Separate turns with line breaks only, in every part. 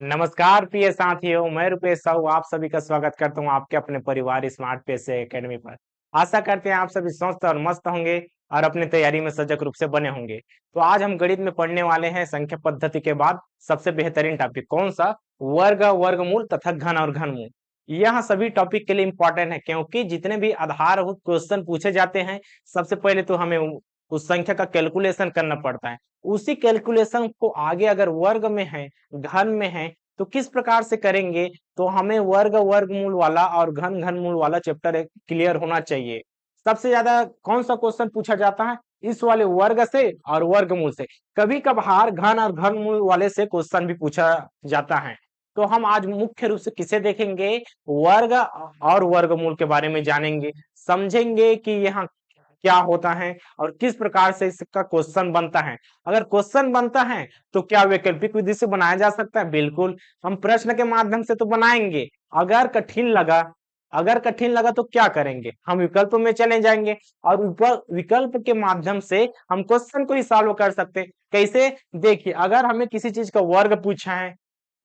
नमस्कार प्रिय साथियों, मैं रुपेश साहू आप सभी का स्वागत करता हूँ आपके अपने परिवार स्मार्ट पेश एकेडमी पर। आशा करते हैं आप सभी स्वस्थ और मस्त होंगे और अपनी तैयारी में सजग रूप से बने होंगे। तो आज हम गणित में पढ़ने वाले हैं संख्या पद्धति के बाद सबसे बेहतरीन टॉपिक कौन सा? वर्ग, वर्गमूल तथा घन और घनमूल। यह सभी टॉपिक के लिए इंपॉर्टेंट है क्योंकि जितने भी आधारभूत क्वेश्चन पूछे जाते हैं, सबसे पहले तो हमें उस संख्या का कैलकुलेशन करना पड़ता है। उसी कैलकुलेशन को आगे अगर वर्ग में है, घन में है, तो किस प्रकार से करेंगे? तो हमें वर्ग वर्गमूल वाला और घन घनमूल वाला चैप्टर क्लियर होना चाहिए। सबसे ज्यादा कौन सा क्वेश्चन पूछा जाता है? इस वाले वर्ग से और वर्गमूल से। कभी कभार घन और घनमूल वाले से क्वेश्चन भी पूछा जाता है। तो हम आज मुख्य रूप से किसे देखेंगे? वर्ग और वर्गमूल के बारे में जानेंगे, समझेंगे कि यहाँ क्या होता है और किस प्रकार से इसका क्वेश्चन बनता है। अगर क्वेश्चन बनता है तो क्या वैकल्पिक विधि से बनाया जा सकता है? बिल्कुल, हम प्रश्न के माध्यम से तो बनाएंगे। अगर कठिन लगा अगर कठिन लगा तो क्या करेंगे? हम विकल्प में चले जाएंगे और ऊपर विकल्प के माध्यम से हम क्वेश्चन को ही सॉल्व कर सकते हैं। कैसे? देखिए, अगर हमें किसी चीज का वर्ग पूछा है,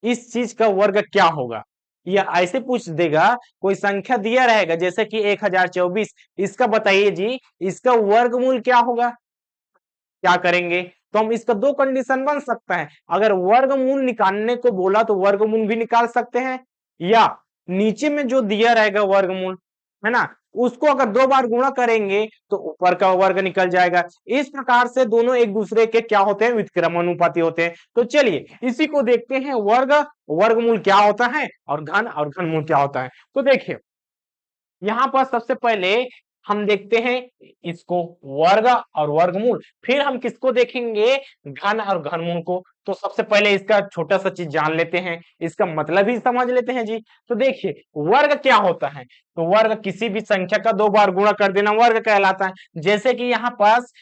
इस चीज का वर्ग क्या होगा? या ऐसे पूछ देगा, कोई संख्या दिया रहेगा जैसे कि 1024, इसका बताइए जी, इसका वर्गमूल क्या होगा? क्या करेंगे? तो हम इसका दो कंडीशन बन सकता है। अगर वर्गमूल निकालने को बोला तो वर्गमूल भी निकाल सकते हैं, या नीचे में जो दिया रहेगा वर्गमूल, है ना, उसको अगर दो बार गुणा करेंगे तो ऊपर का वर्ग निकल जाएगा। इस प्रकार से दोनों एक दूसरे के क्या होते हैं? व्युत्क्रमानुपाती होते हैं। तो चलिए इसी को देखते हैं, वर्ग वर्गमूल क्या होता है और घनमूल क्या होता है। तो देखिए, यहाँ पर सबसे पहले हम देखते हैं इसको, वर्ग और वर्गमूल। फिर हम किसको देखेंगे? घन और घनमूल को। तो सबसे पहले इसका छोटा सा चीज जान लेते हैं, इसका मतलब ही समझ लेते हैं जी। तो देखिए, वर्ग क्या होता है? तो वर्ग किसी भी संख्या का दो बार गुणा कर देना वर्ग कहलाता है। जैसे कि यहाँ पास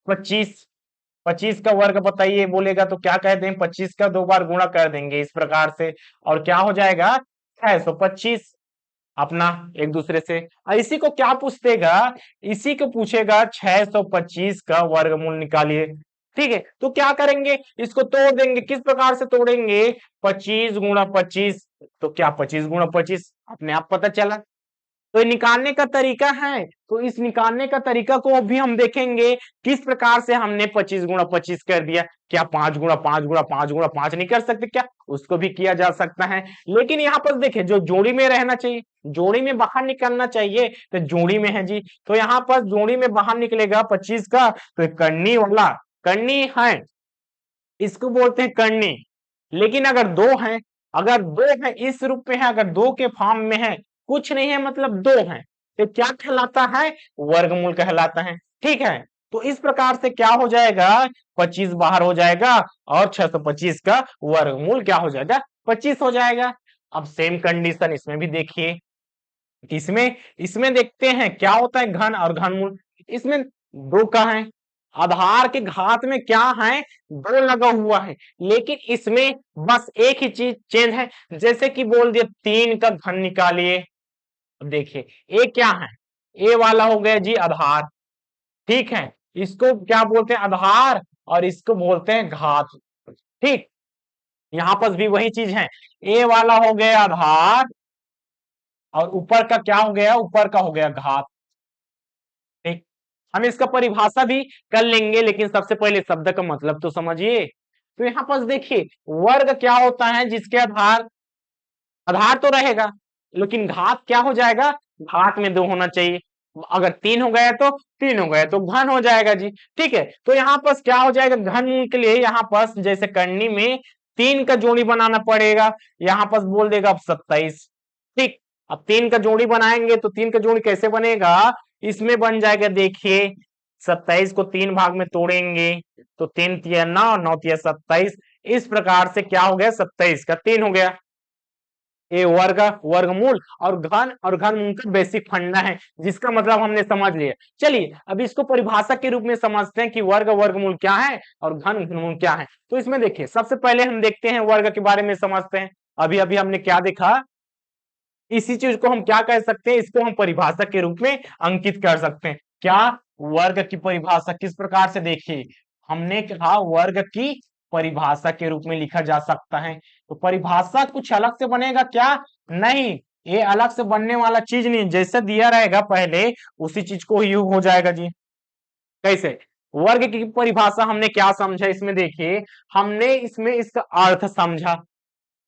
25, 25 का वर्ग बताइए बोलेगा तो क्या कह दें? 25 का दो बार गुणा कर देंगे इस प्रकार से, और क्या हो जाएगा? 625 अपना एक दूसरे से। इसी को क्या पूछेगा? इसी को पूछेगा 625 का वर्गमूल निकालिए। ठीक है, तो क्या करेंगे? इसको तोड़ देंगे। किस प्रकार से तोड़ेंगे? 25 गुणा 25। तो क्या 25 गुणा 25 अपने आप पता चला। तो ये निकालने का तरीका है। तो इस निकालने का तरीका को भी हम देखेंगे, किस प्रकार से हमने 25 गुणा 25 कर दिया। क्या 5 गुणा 5 गुणा 5 गुणा 5 नहीं कर सकते क्या? उसको भी किया जा सकता है। लेकिन यहाँ पर देखिए, जो जोड़ी में रहना चाहिए, जोड़ी में बाहर निकलना चाहिए, तो जोड़ी में है जी। तो यहाँ पर जोड़ी में बाहर निकलेगा 25 का, तो करनी वाला, करनी है, इसको बोलते हैं करनी। लेकिन अगर दो है, अगर दो है इस रूप में है, अगर दो के फॉर्म में है, कुछ नहीं है मतलब दो है, तो क्या कहलाता है? वर्गमूल कहलाता है। ठीक है, तो इस प्रकार से क्या हो जाएगा? 25 बाहर हो जाएगा और 625 का वर्गमूल क्या हो जाएगा? 25 हो जाएगा। अब सेम कंडीशन इसमें भी देखिए, इसमें इसमें देखते हैं क्या होता है घन और घनमूल। इसमें दो का है, आधार के घात में क्या है? दो लगा हुआ है। लेकिन इसमें बस एक ही चीज चेंज है, जैसे कि बोल दिया 3 का घन निकालिए। अब देखिए, ए क्या है? ए वाला हो गया जी आधार। ठीक है, इसको क्या बोलते हैं? आधार, और इसको बोलते हैं घात। ठीक, यहां पर भी वही चीज है। ए वाला हो गया आधार और ऊपर का क्या हो गया? ऊपर का हो गया घात। ठीक, हम इसका परिभाषा भी कर लेंगे, लेकिन सबसे पहले शब्द का मतलब तो समझिए। तो यहाँ पर देखिए, वर्ग क्या होता है? जिसके आधार, आधार तो रहेगा लेकिन घात क्या हो जाएगा? घात में दो होना चाहिए। अगर तीन हो गया तो तीन हो गया तो घन हो जाएगा जी। ठीक है, तो यहाँ पर क्या हो जाएगा? घन के लिए यहाँ पर जैसे करनी में तीन का जोड़ी बनाना पड़ेगा। यहाँ पर बोल देगा अब 27। ठीक, अब तीन का जोड़ी बनाएंगे तो तीन का जोड़ी कैसे बनेगा? इसमें बन जाएगा, देखिए 27 को तीन भाग में तोड़ेंगे तो तीन तिया नौ, नौ तिया 27। इस प्रकार से क्या हो गया? 27 का तीन हो गया। ये वर्ग, वर्गमूल और घनमूल का बेसिक फंडा है, जिसका मतलब हमने समझ लिया। चलिए अब इसको परिभाषा के रूप में समझते हैं कि वर्ग वर्गमूल क्या है और घन घनमूल क्या है। तो इसमें देखिए, सबसे पहले हम देखते हैं वर्ग के बारे में समझते हैं। अभी अभी हमने क्या देखा? इसी चीज को हम क्या कह सकते हैं? इसको हम परिभाषा के रूप में अंकित कर सकते हैं। क्या? वर्ग की परिभाषा किस प्रकार से? देखिए, हमने कहा वर्ग की परिभाषा के रूप में लिखा जा सकता है। तो परिभाषा कुछ अलग से बनेगा क्या? नहीं, ये अलग से बनने वाला चीज नहीं, जैसे दिया रहेगा पहले उसी चीज को ही हो जाएगा जी। कैसे? वर्ग की परिभाषा हमने क्या समझा इसमें, देखिए हमने इसमें इसका अर्थ समझा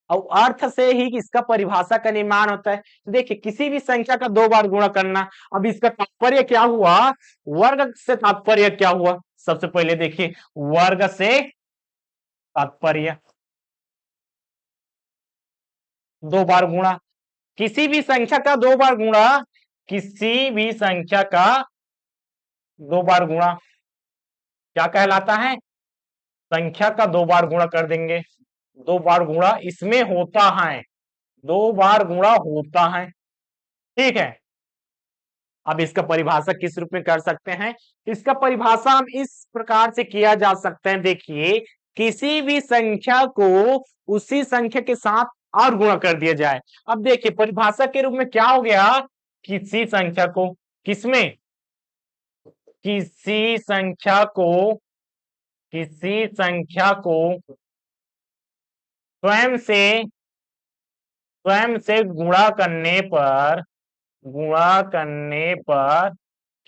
और अर्थ से ही इसका परिभाषा का निर्माण होता है। देखिए किसी भी संख्या का 2 बार गुणा करना, अब इसका तात्पर्य क्या हुआ? वर्ग से तात्पर्य क्या हुआ? सबसे पहले देखिए वर्ग से तात्पर्य 2 बार गुणा, किसी भी संख्या का 2 बार गुणा, किसी भी संख्या का 2 बार गुणा क्या कहलाता है? संख्या का 2 बार गुणा कर देंगे। 2 बार गुणा इसमें होता है, 2 बार गुणा होता है, ठीक है। अब इसका परिभाषा किस रूप में कर सकते हैं? इसका परिभाषा हम इस प्रकार से किया जा सकता है, देखिए किसी भी संख्या को उसी संख्या के साथ और गुणा कर दिया जाए। अब देखिए परिभाषा के रूप में क्या हो गया? किसी संख्या को, किसमें? किसी संख्या को, किसी संख्या को स्वयं से गुणा करने पर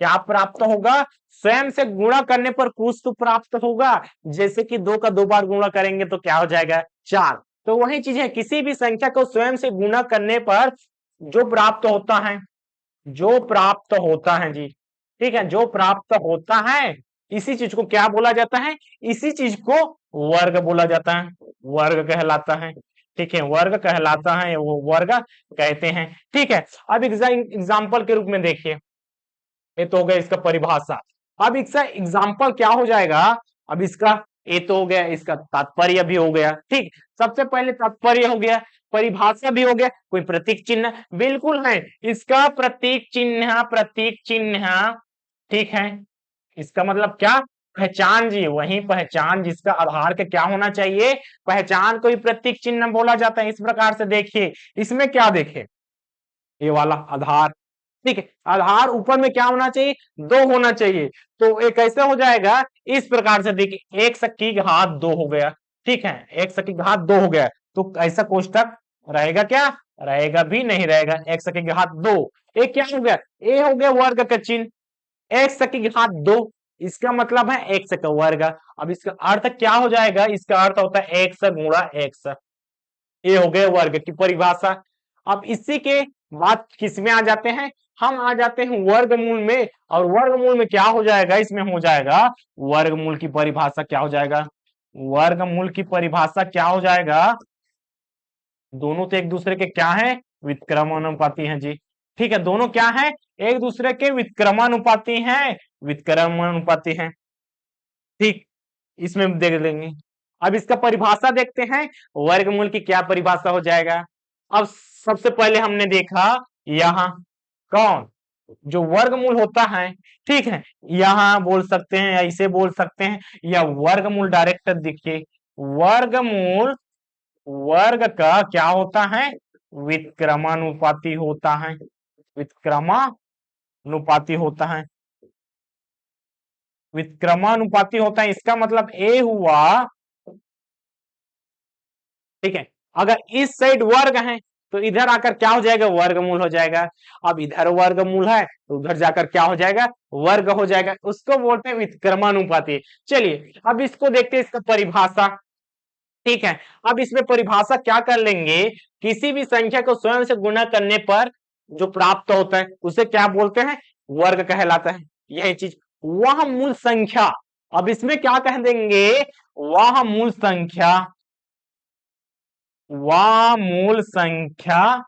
क्या प्राप्त होगा? स्वयं से गुणा करने पर कुछ तो प्राप्त होगा, जैसे कि 2 का 2 बार गुणा करेंगे तो क्या हो जाएगा? 4। तो वही चीज है, किसी भी संख्या को स्वयं से गुणा करने पर जो प्राप्त होता है, जो प्राप्त होता है जी, ठीक है, जो प्राप्त होता है इसी चीज को क्या बोला जाता है? इसी चीज को वर्ग बोला जाता है, वर्ग कहलाता है, ठीक है, वर्ग कहलाता है, वो वर्ग कहते हैं, ठीक है। अब एग्जाम्पल के रूप में देखिए, ये तो हो गया इसका परिभाषा। अब इसका एग्जाम्पल क्या हो जाएगा? अब इसका ये तो हो गया, इसका तात्पर्य भी हो गया, ठीक। सबसे पहले तात्पर्य हो गया, परिभाषा भी हो गया, कोई प्रतीक चिन्ह बिल्कुल है, इसका प्रतीक चिन्ह, ठीक है। इसका मतलब क्या? पहचान जी, वही पहचान जिसका आधार के क्या होना चाहिए? पहचान को ही प्रतीक चिन्ह बोला जाता है। इस प्रकार से देखिए इसमें क्या देखे, ये वाला आधार, ठीक है, आधार ऊपर में क्या होना चाहिए? 2 होना चाहिए। तो ये कैसे हो जाएगा? इस प्रकार से देखिए 1 की घात 2 हो गया, ठीक है, 1 की घात 2 हो गया, तो ऐसा कोष्टक रहेगा क्या? रहेगा भी नहीं रहेगा। 1 की घात 2, ये क्या हो गया? ये हो गया वर्ग का चिन्ह, 1 की घात 2, इसका मतलब है 1 का वर्ग। अब इसका अर्थ क्या हो जाएगा? इसका अर्थ होता है 1 गुणा 1, ये हो गए वर्ग की परिभाषा। अब इसी के बाद किसमें आ जाते हैं? हम आ जाते हैं वर्गमूल में, और वर्गमूल में क्या हो जाएगा? इसमें हो जाएगा वर्गमूल की परिभाषा क्या हो जाएगा? वर्गमूल की परिभाषा क्या हो जाएगा? दोनों तो एक दूसरे के क्या है? व्युत्क्रमानुपाती हैं जी, ठीक है, दोनों क्या है? एक दूसरे के व्युत्क्रमानुपाती हैं, व्युत्क्रमानुपाती हैं, ठीक। इसमें देख लेंगे। अब इसका परिभाषा देखते हैं, वर्गमूल की क्या परिभाषा हो जाएगा। अब सबसे पहले हमने देखा यहां कौन, जो वर्गमूल होता है, ठीक है, यहां बोल सकते हैं या इसे बोल सकते हैं, या वर्गमूल डायरेक्ट देखिए, वर्गमूल वर्ग का क्या होता है? व्युत्क्रमानुपाती होता है, व्युत्क्रमानुपाती होता है, व्युत्क्रमानुपाती होता है। इसका मतलब ए हुआ, ठीक है, अगर इस साइड वर्ग है तो इधर आकर क्या हो जाएगा? वर्गमूल हो जाएगा। अब इधर वर्गमूल है तो उधर जाकर क्या हो जाएगा? वर्ग हो जाएगा, उसको बोलते हैं व्युत्क्रमानुपाती। चलिए अब इसको देखते हैं, इसका परिभाषा, ठीक है। अब इसमें परिभाषा क्या कर लेंगे? किसी भी संख्या को स्वयं से गुणा करने पर जो प्राप्त होता है उसे क्या बोलते हैं? वर्ग कहलाता है, यही चीज वह मूल संख्या। अब इसमें क्या कह देंगे? वह मूल संख्या, वह मूल संख्या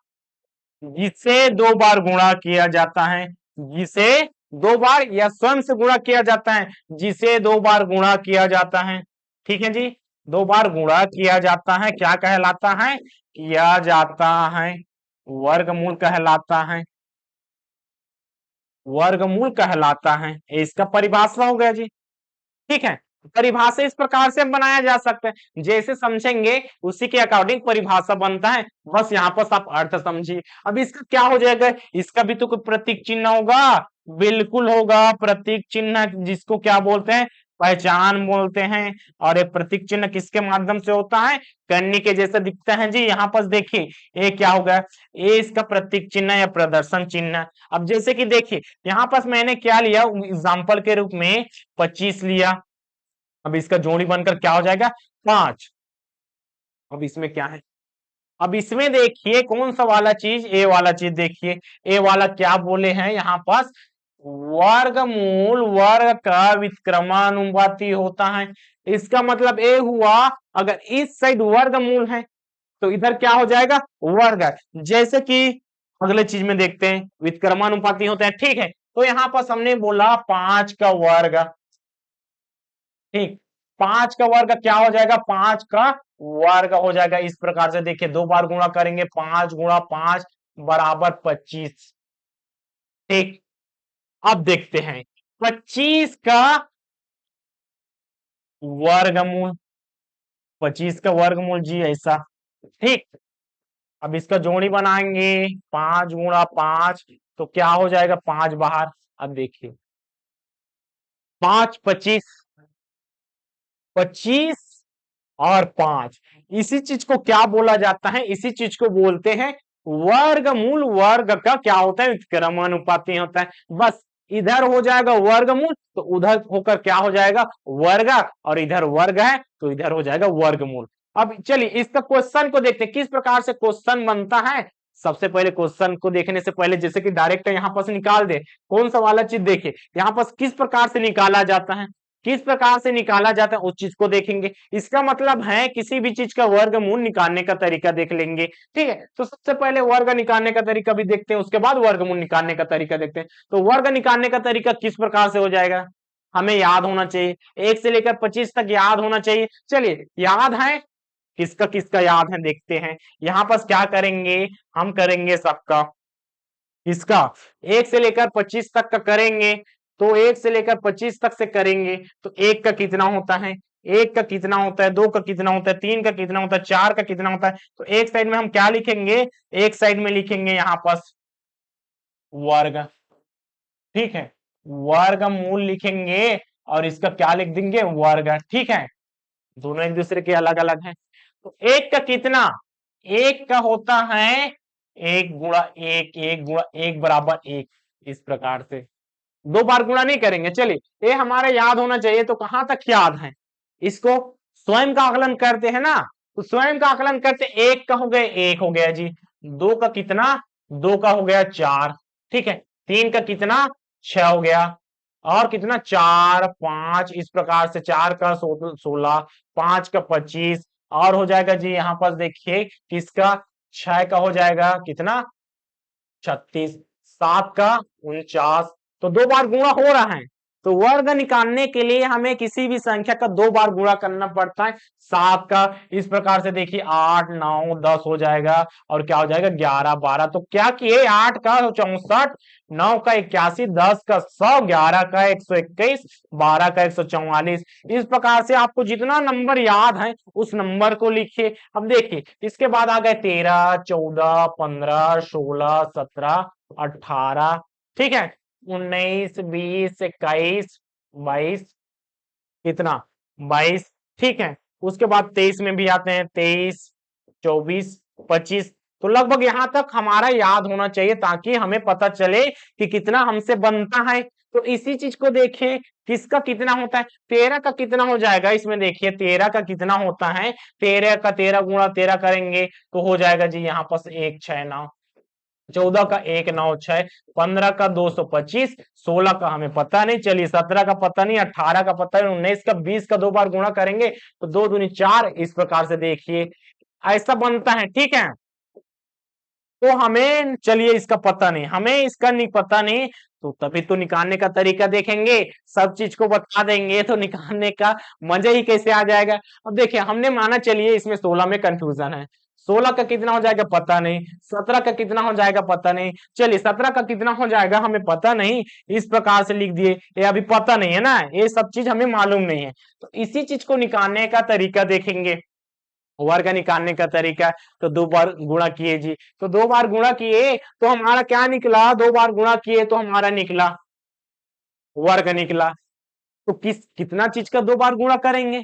जिसे 2 बार गुणा किया जाता है, जिसे 2 बार या स्वयं से गुणा किया जाता है, जिसे 2 बार गुणा किया जाता है, ठीक है जी, 2 बार गुणा किया जाता है, क्या कहलाता है? किया जाता है, वर्गमूल कहलाता है, वर्गमूल कहलाता है। इसका परिभाषा हो गया जी, ठीक है। परिभाषा इस प्रकार से बनाया जा सकता है, जैसे समझेंगे उसी के अकॉर्डिंग परिभाषा बनता है, बस यहाँ पर आप अर्थ समझिए। अब इसका क्या हो जाएगा? इसका भी तो कोई प्रतीक चिन्ह होगा, बिल्कुल होगा प्रतीक चिन्ह, जिसको क्या बोलते हैं? पहचान बोलते हैं। और एक प्रतीक चिन्ह किसके माध्यम से होता है? करनी के जैसा दिखता है जी। यहाँ पर देखिए ये क्या होगा, ये इसका प्रतीक चिन्ह या प्रदर्शन चिन्ह। अब जैसे कि देखिए यहाँ पर मैंने क्या लिया एग्जाम्पल के रूप में 25 लिया। अब इसका जोड़ी बनकर क्या हो जाएगा? 5। अब इसमें क्या है, अब इसमें देखिए कौन सा वाला चीज, ए वाला चीज देखिए। ए वाला क्या बोले हैं यहाँ पास, वर्गमूल वर्ग का व्युत्क्रमानुपाती होता है। इसका मतलब ए हुआ, अगर इस साइड वर्गमूल है तो इधर क्या हो जाएगा? वर्ग है। जैसे कि अगले चीज में देखते हैं व्युत्क्रमानुपाती होता है, ठीक है। तो यहाँ पर हमने बोला 5 का वर्ग, ठीक, 5 का वर्ग क्या हो जाएगा? 5 का वर्ग हो जाएगा। इस प्रकार से देखिए दो बार गुणा करेंगे, 5 गुणा 5 बराबर 25, ठीक। अब देखते हैं 25 का वर्गमूल, 25 का वर्गमूल जी ऐसा, ठीक। अब इसका जोड़ी बनाएंगे, 5 गुणा 5 तो क्या हो जाएगा? 5 बाहर। अब देखिए 5 25, 25 और 5, इसी चीज को क्या बोला जाता है? इसी चीज को बोलते हैं वर्गमूल वर्ग का क्या होता है? व्युत्क्रमानुपाती होता है। बस इधर हो जाएगा वर्गमूल तो उधर होकर क्या हो जाएगा? वर्ग। और इधर वर्ग है तो इधर हो जाएगा वर्गमूल। अब चलिए इसका क्वेश्चन को देखते हैं किस प्रकार से क्वेश्चन बनता है। सबसे पहले क्वेश्चन को देखने से पहले जैसे कि डायरेक्ट यहाँ पर से निकाल दे, कौन सा वाला चीज देखिए यहाँ पर किस प्रकार से निकाला जाता है, किस प्रकार से निकाला जाता है उस चीज को देखेंगे। इसका मतलब है किसी भी चीज का वर्गमूल निकालने का तरीका देख लेंगे, ठीक है। तो सबसे पहले वर्ग निकालने का तरीका भी देखते हैं, उसके बाद वर्गमूल निकालने का तरीका देखते हैं। तो वर्ग निकालने का तरीका किस प्रकार से हो जाएगा, हमें याद होना चाहिए, 1 से लेकर 25 तक याद होना चाहिए। चलिए याद है, किसका किसका याद है देखते हैं। यहाँ पर क्या करेंगे, हम करेंगे सबका, इसका 1 से लेकर 25 तक का करेंगे। तो 1 से लेकर 25 तक से करेंगे तो 1 का कितना होता है, 1 का कितना होता है, 2 का कितना होता है, 3 का कितना होता है, 4 का कितना होता है। तो एक साइड में हम क्या लिखेंगे, एक साइड में लिखेंगे यहाँ पर वर्ग, ठीक है, वर्गमूल लिखेंगे और इसका क्या लिख देंगे? वर्ग, ठीक है। दोनों एक दूसरे के अलग अलग हैं। तो 1 का कितना, 1 का होता है 1 गुणा 1, 1 गुणा 1 बराबर 1। इस प्रकार से दो बार गुणा नहीं करेंगे। चलिए ये हमारे याद होना चाहिए। तो कहां तक याद है, इसको स्वयं का आकलन करते हैं ना। तो स्वयं का आकलन करते, 1 का हो गया 1 हो गया जी, 2 का कितना, 2 का हो गया 4, ठीक है, 3 का कितना 6 हो गया, और कितना 4 5, इस प्रकार से 4 का 16, 5 का 25, और हो जाएगा जी यहाँ पर देखिए किसका, 6 का हो जाएगा कितना 36, 7 का 49। तो दो बार गुणा हो रहा है। तो वर्ग निकालने के लिए हमें किसी भी संख्या का दो बार गुणा करना पड़ता है। 7 का इस प्रकार से देखिए 8 9 10 हो जाएगा, और क्या हो जाएगा 11 12। तो क्या किए, 8 का 64, 9 का 81, 10 का 100, 11 का 121, 12 का 144। इस प्रकार से आपको जितना नंबर याद है उस नंबर को लिखिए। अब देखिए इसके बाद आ गए 13 14 15 16 17 18, ठीक है, 19 20 21 22, कितना 22, ठीक है। उसके बाद 23 में भी आते हैं, 23 24 25। तो लगभग यहां तक हमारा याद होना चाहिए ताकि हमें पता चले कि कितना हमसे बनता है। तो इसी चीज को देखिए किसका कितना होता है, 13 का कितना हो जाएगा, इसमें देखिए 13 का कितना होता है, 13 का 13 गुणा 13 करेंगे तो हो जाएगा जी यहाँ पर 1 6 9, 14 का 1 9 6, 15 का 225, 16 का हमें पता नहीं, चलिए 17 का पता नहीं, 18 का पता नहीं, 19 का 20 का दो बार गुणा करेंगे तो 2 दूनी 4। इस प्रकार से देखिए ऐसा बनता है, ठीक है। तो हमें चलिए इसका पता नहीं, हमें इसका नहीं पता नहीं, तो तभी तो निकालने का तरीका देखेंगे, सब चीज को बता देंगे तो निकालने का मजा ही कैसे आ जाएगा। अब देखिए हमने माना, चलिए इसमें 16 में कंफ्यूजन है, 16 का कितना हो जाएगा पता नहीं, 17 का कितना हो जाएगा पता नहीं, चलिए 17 का कितना हो जाएगा हमें पता नहीं, इस प्रकार से लिख दिए, ये अभी पता नहीं है ना, ये सब चीज हमें मालूम नहीं है। तो इसी चीज को निकालने का तरीका देखेंगे, वर्ग निकालने का तरीका। तो दो बार गुणा किए जी, तो दो बार गुणा किए तो हमारा क्या निकला, दो बार गुणा किए तो हमारा निकला वर्ग निकला। तो कितना चीज का 2 बार गुणा करेंगे?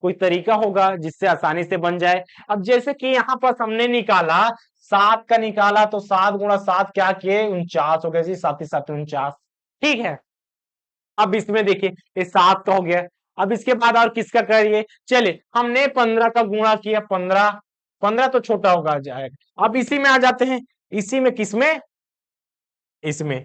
कोई तरीका होगा जिससे आसानी से बन जाए। अब जैसे कि यहाँ पर हमने निकाला 7 का निकाला, तो 7 गुणा 7 क्या किए 49 हो गया जी, 7 7 49। ठीक है, अब इसमें देखिए ये 7 का हो गया। अब इसके बाद और किसका करिए, चलिए हमने 15 का गुणा किया, 15 15 तो छोटा होगा जाएगा। अब इसी में आ जाते हैं, इसी में किसमें, इसमें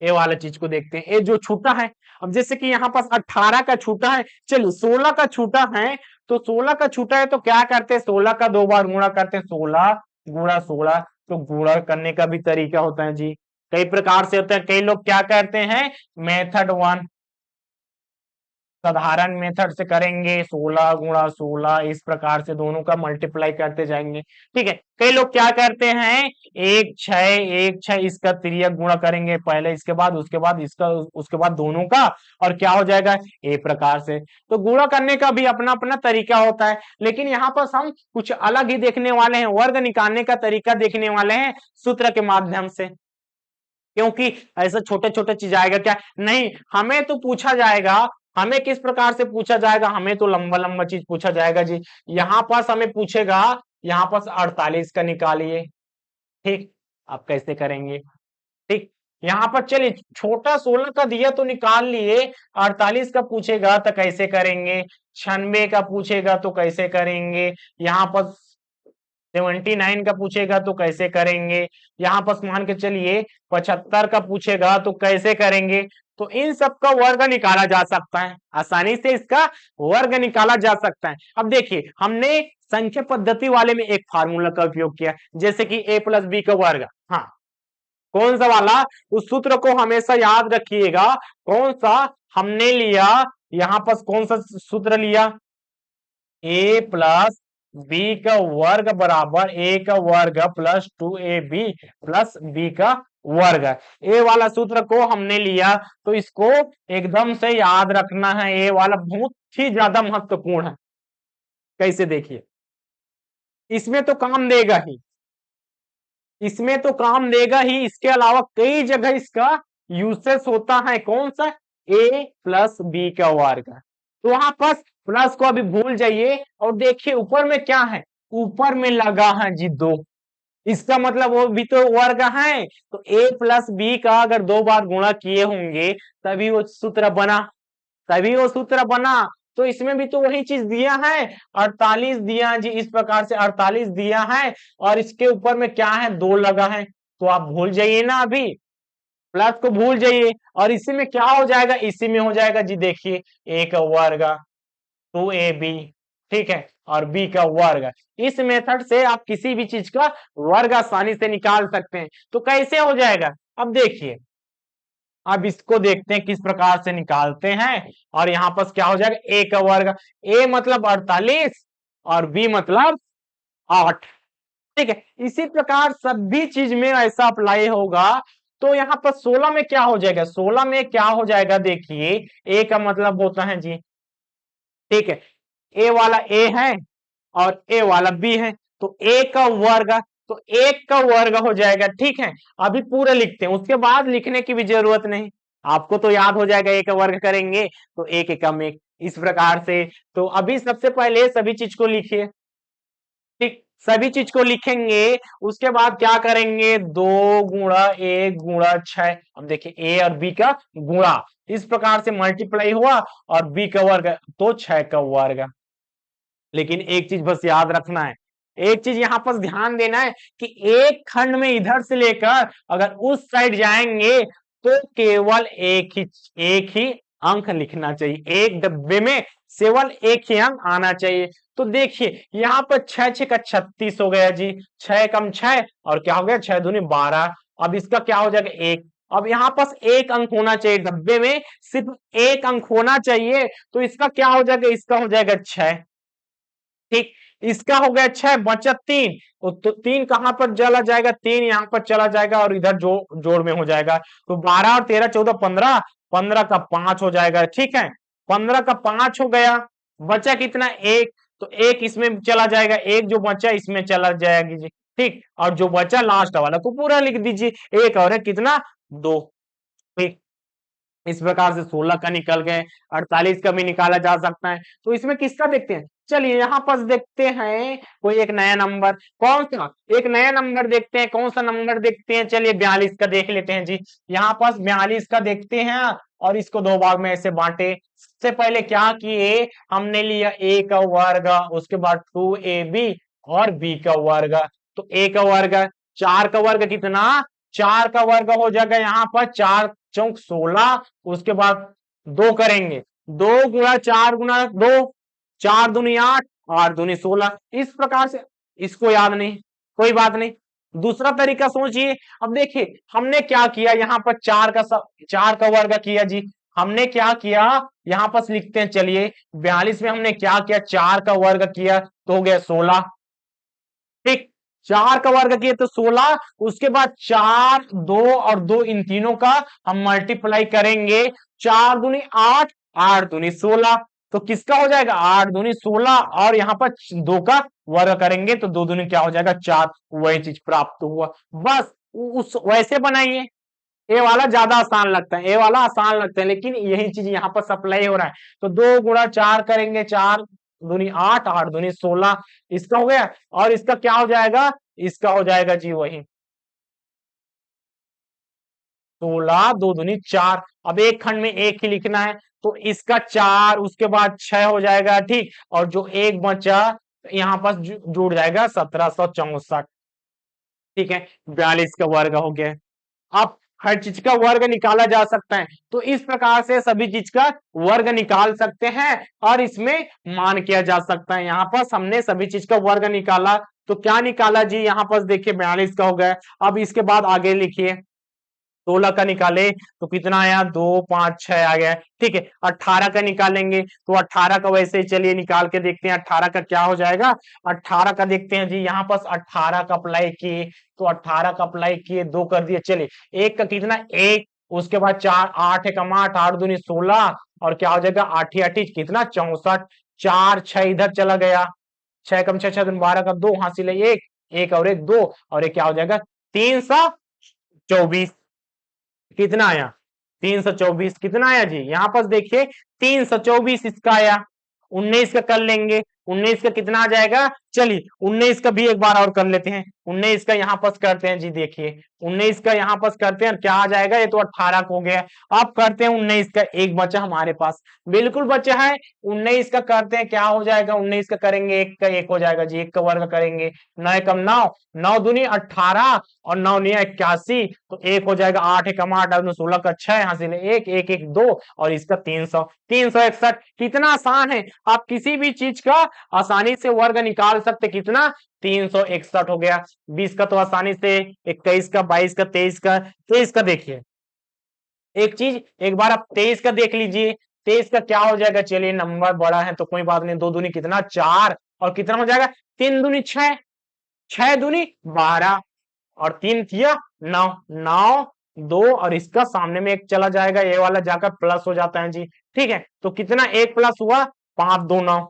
ये वाला चीज को देखते हैं, ये जो छूटा है। अब जैसे कि यहाँ पास 18 का छूटा है, चलिए 16 का छूटा है, तो 16 का छूटा है तो क्या करते हैं, 16 का 2 बार गुणा करते हैं, 16 गुणा 16। तो गुणा करने का भी तरीका होता है जी, कई प्रकार से होता है। कई लोग क्या करते हैं, मेथड 1 साधारण मेथड से करेंगे, 16 गुणा 16, इस प्रकार से दोनों का मल्टीप्लाई करते जाएंगे। ठीक है, कई लोग क्या करते हैं, 1 6 इसका तिर्यक गुणा करेंगे, पहले इसके बाद उसके बाद इसका उसके बाद दोनों का, और क्या हो जाएगा ए प्रकार से। तो गुणा करने का भी अपना अपना तरीका होता है, लेकिन यहाँ पर हम कुछ अलग ही देखने वाले हैं, वर्ग निकालने का तरीका देखने वाले हैं सूत्र के माध्यम से। क्योंकि ऐसा छोटे छोटे चीज आएगा क्या, नहीं हमें तो पूछा जाएगा, हमें किस प्रकार से पूछा जाएगा, हमें तो लंबा लंबा चीज पूछा जाएगा जी। यहाँ पास हमें पूछेगा, यहाँ पास 48 का निकालिए। ठीक, आप कैसे करेंगे, ठीक, यहाँ पर चलिए छोटा 16 का दिया तो निकाल लिए, 48 का पूछेगा तो कैसे करेंगे, 96 का पूछेगा तो कैसे करेंगे, यहाँ पर 79 का पूछेगा तो कैसे करेंगे, यहाँ पर मान के चलिए 75 का पूछेगा तो कैसे करेंगे। तो इन सब का वर्ग निकाला जा सकता है, आसानी से इसका वर्ग निकाला जा सकता है। अब देखिए हमने संख्या पद्धति वाले में एक फार्मूला का उपयोग किया, जैसे कि a प्लस बी का वर्ग। हाँ, कौन सा वाला, उस सूत्र को हमेशा याद रखिएगा, कौन सा हमने लिया, यहाँ पर कौन सा सूत्र लिया, ए प्लस बी का वर्ग बराबर ए का वर्ग प्लस 2ab प्लस बी का वर्ग। ए वाला सूत्र को हमने लिया, तो इसको एकदम से याद रखना है, ए वाला बहुत ही ज्यादा महत्वपूर्ण है। कैसे देखिए, इसमें तो काम देगा ही, इसमें तो काम देगा ही, इसके अलावा कई जगह इसका यूसेस होता है। कौन सा, ए प्लस बी का वर्ग। तो वहां पर प्लस को अभी भूल जाइए, और देखिए ऊपर में क्या है, ऊपर में लगा है जी 2, इसका मतलब वो भी तो वर्ग है। तो ए प्लस बी का अगर 2 बार गुणा किए होंगे तभी वो सूत्र बना, तभी वो सूत्र बना। तो इसमें भी तो वही चीज दिया है, 48 दिया जी, इस प्रकार से 48 दिया है, और इसके ऊपर में क्या है, 2 लगा है। तो आप भूल जाइए ना, अभी प्लस को भूल जाइए, और इसी में क्या हो जाएगा, इसी में हो जाएगा जी, देखिए ए का वर्ग 2ab, ठीक है, और बी का वर्ग। इस मेथड से आप किसी भी चीज का वर्ग आसानी से निकाल सकते हैं। तो कैसे हो जाएगा, अब देखिए, अब इसको देखते हैं किस प्रकार से निकालते हैं। और यहां पर क्या हो जाएगा, ए का वर्ग, ए मतलब 48 और बी मतलब 8। ठीक है, इसी प्रकार सभी चीज में ऐसा अप्लाई होगा। तो यहाँ पर 16 में क्या हो जाएगा, 16 में क्या हो जाएगा, देखिए ए का मतलब होता है जी, ठीक है, ए वाला ए है और ए वाला बी है, तो ए का वर्ग, तो एक का वर्ग हो जाएगा। ठीक है, अभी पूरे लिखते हैं, उसके बाद लिखने की भी जरूरत नहीं, आपको तो याद हो जाएगा, एक का वर्ग करेंगे तो एक एकम एक, इस प्रकार से। तो अभी सबसे पहले सभी चीज को लिखिए, ठीक, सभी चीज को लिखेंगे, उसके बाद क्या करेंगे, 2 गुणा 1 गुणा 6। अब देखिए ए और बी का गुणा, इस प्रकार से मल्टीप्लाई हुआ, और बी का वर्ग तो 6 का वर्ग। लेकिन एक चीज बस याद रखना है, एक चीज यहां पर ध्यान देना है कि एक खंड में इधर से लेकर अगर उस साइड जाएंगे तो केवल एक ही अंक लिखना चाहिए, एक डब्बे में केवल एक ही अंक आना चाहिए। तो देखिए यहाँ पर 6 6 का 36 हो गया जी, 6 कम 6 और क्या हो गया, 6 दूनी 12। अब इसका क्या हो जाएगा, एक। अब यहाँ पास एक अंक होना चाहिए डब्बे में, सिर्फ एक अंक होना चाहिए, तो इसका क्या हो जाएगा, इसका हो जाएगा 6। ठीक, इसका हो गया 6, बचा 3, तो 3 कहां पर चला जाएगा, 3 यहां पर चला जाएगा, और इधर जोड़ में हो जाएगा। तो 12 और 13 14 15, 15 का 5 हो जाएगा। ठीक है, 15 का 5 हो गया, बचा कितना, एक, तो एक इसमें चला जाएगा, एक जो बचा इसमें चला जाएगी जी। ठीक, और जो बचा लास्ट वाला को पूरा लिख दीजिए, एक और है कितना, 2। ठीक, इस प्रकार से 16 का निकल गए, 48 का भी निकाला जा सकता है। तो इसमें किसका देखते हैं, चलिए यहाँ पर देखते हैं कोई एक नया नंबर। कौन सा एक नया नंबर देखते हैं, कौन सा नंबर देखते हैं, चलिए 42 का देख लेते हैं जी। यहाँ पास 42 का देखते हैं और इसको दो भाग में ऐसे बांटे। सबसे पहले क्या किए, हमने लिया a का वर्ग, उसके बाद 2ab और b का वर्ग। तो a का वर्ग 4 का वर्ग कितना, 4 का वर्ग हो जाएगा यहाँ पर 4 चौक 16, उसके बाद 2 करेंगे, 2 गुणा 4 गुणा 2, 4 दूनी 8, 8 दूनी 16। इस प्रकार से इसको याद नहीं, कोई बात नहीं। दूसरा तरीका सोचिए, अब देखिए हमने क्या किया, यहाँ पर 4 का वर्ग किया जी। हमने क्या किया, यहाँ पर लिखते हैं, चलिए 42 में हमने क्या किया, 4 का वर्ग किया तो हो गया 16। ठीक, 4 का वर्ग किए तो 16, उसके बाद 4 2 और 2 इन तीनों का हम मल्टीप्लाई करेंगे, 4 दूनी 8, 8 दूनी 16। तो किसका हो जाएगा, 8 दूनी 16, और यहाँ पर 2 का वर्ग करेंगे तो 2 दूनी क्या हो जाएगा 4। वही चीज प्राप्त हुआ। बस उस वैसे बनाइए। ए वाला ज्यादा आसान लगता है, ए वाला आसान लगता है, लेकिन यही चीज यहाँ पर सप्लाई हो रहा है। तो 2 गुणा 4 करेंगे, 4 दूनी 8, 8 दूनी 16, इसका हो गया। और इसका क्या हो जाएगा, इसका हो जाएगा जी वही 16, 2 दूनी 4। अब एक खंड में एक ही लिखना है, तो इसका 4, उसके बाद 6 हो जाएगा। ठीक, और जो एक बचा यहाँ पर जुड़ जाएगा 1764। ठीक है, 42 का वर्ग हो गया। अब हर चीज का वर्ग निकाला जा सकता है, तो इस प्रकार से सभी चीज का वर्ग निकाल सकते हैं और इसमें मान किया जा सकता है। यहाँ पर हमने सभी चीज का वर्ग निकाला, तो क्या निकाला जी, यहाँ पर देखिए 42 का हो गया। अब इसके बाद आगे लिखिए, 16 का निकाले तो कितना आया, 2 5 6 आ गया। ठीक है, 18 का निकालेंगे तो 18 का वैसे ही चलिए निकाल के देखते हैं, 18 का क्या हो जाएगा। 18 का देखते हैं जी, यहाँ पर 18 का अप्लाई किए तो 18 का अप्लाई किए, 2 कर दिए, चलिए एक का कितना, एक, उसके बाद 4, 8 एकम 8, 8 दूनी 16, और क्या हो जाएगा 8 8 कितना 64, 4 6 इधर चला गया, 6 कम 6 6 दूनी 12 का 2 हासिल है 1, 1 और 1 2, और ये क्या हो जाएगा 324। कितना आया 324, कितना आया जी, यहाँ पर देखिए 324 इसका आया। 19 का कर लेंगे, 19 का कितना आ जाएगा, चलिए 19 का भी एक बार और कर लेते हैं। 19 का यहाँ पर करते हैं जी, देखिए 19 का यहाँ पर करते हैं, क्या आ जाएगा, ये तो 18 हो गया। अब करते हैं 19 का, एक बचा हमारे पास, बिल्कुल बचा है। 19 का करते हैं, क्या हो जाएगा, 19 का करेंगे, एक का एक हो जाएगा जी, एक का वर्ग करेंगे, 9 एकम 9, 9 दूनी 18 और 9 निया 81, तो एक हो जाएगा 8 एकम 8, 16 का 6 यहाँ से 1 1 1 2, और इसका 300, 361। कितना आसान है, आप किसी भी चीज का आसानी से वर्ग निकाल सकते, कितना 361 हो गया। 20 का तो आसानी से, 21 का, 22 का, 23 का, 23 का देखिए एक चीज, एक बार आप 23 का देख लीजिए, 23 का क्या हो जाएगा, चलिए नंबर बड़ा है तो कोई बात नहीं, 2 दूनी कितना 4, और कितना हो जाएगा 3 दूनी 6, 6 दूनी 12, और 3 किया 9, 9 2, और इसका सामने में एक चला जाएगा, ये वाला जाकर प्लस हो जाता है जी। ठीक है, तो कितना एक प्लस हुआ 5 2 9,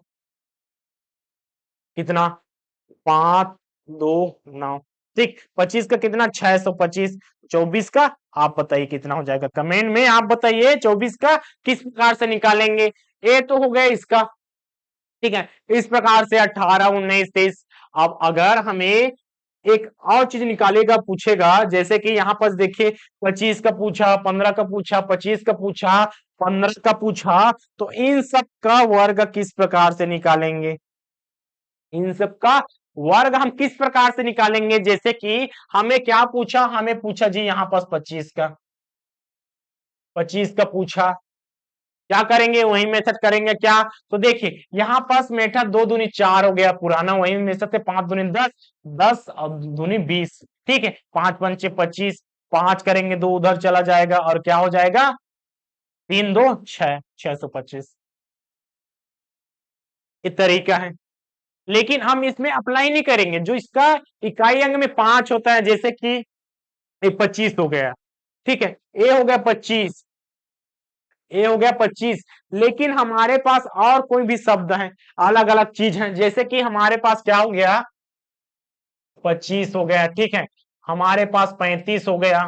कितना 5 2 9। ठीक, 25 का कितना 625। 24 का आप बताइए कितना हो जाएगा, कमेंट में आप बताइए 24 का किस प्रकार से निकालेंगे। ए तो हो गया इसका। ठीक है, इस प्रकार से 18 19 23। अब अगर हमें एक और चीज निकालेगा पूछेगा, जैसे कि यहाँ पर देखिए 25 का पूछा, 15 का पूछा, 25 का पूछा, 15 का पूछा, तो इन सब का वर्ग किस प्रकार से निकालेंगे, इन सब का वर्ग हम किस प्रकार से निकालेंगे। जैसे कि हमें क्या पूछा, हमें पूछा जी यहाँ पर 25 का, 25 का पूछा, क्या करेंगे, वही मेथड करेंगे क्या। तो देखिए यहाँ पास मेथड 2 दूनी 4 हो गया, पुराना वही मेथड से 5 दूनी 10, 10 और दूनी 20। ठीक है, 5 पंचे 25, 5 करेंगे 2 उधर चला जाएगा, और क्या हो जाएगा 3 2 6, 625। ये तरीका है, लेकिन हम इसमें अप्लाई नहीं करेंगे, जो इसका इकाई अंग में 5 होता है, जैसे कि 25 हो गया। ठीक है, ए हो गया 25, ए हो गया 25, लेकिन हमारे पास और कोई भी शब्द है, अलग अलग चीज है, जैसे कि हमारे पास क्या हो गया 25 हो गया। ठीक है, हमारे पास 35 हो गया,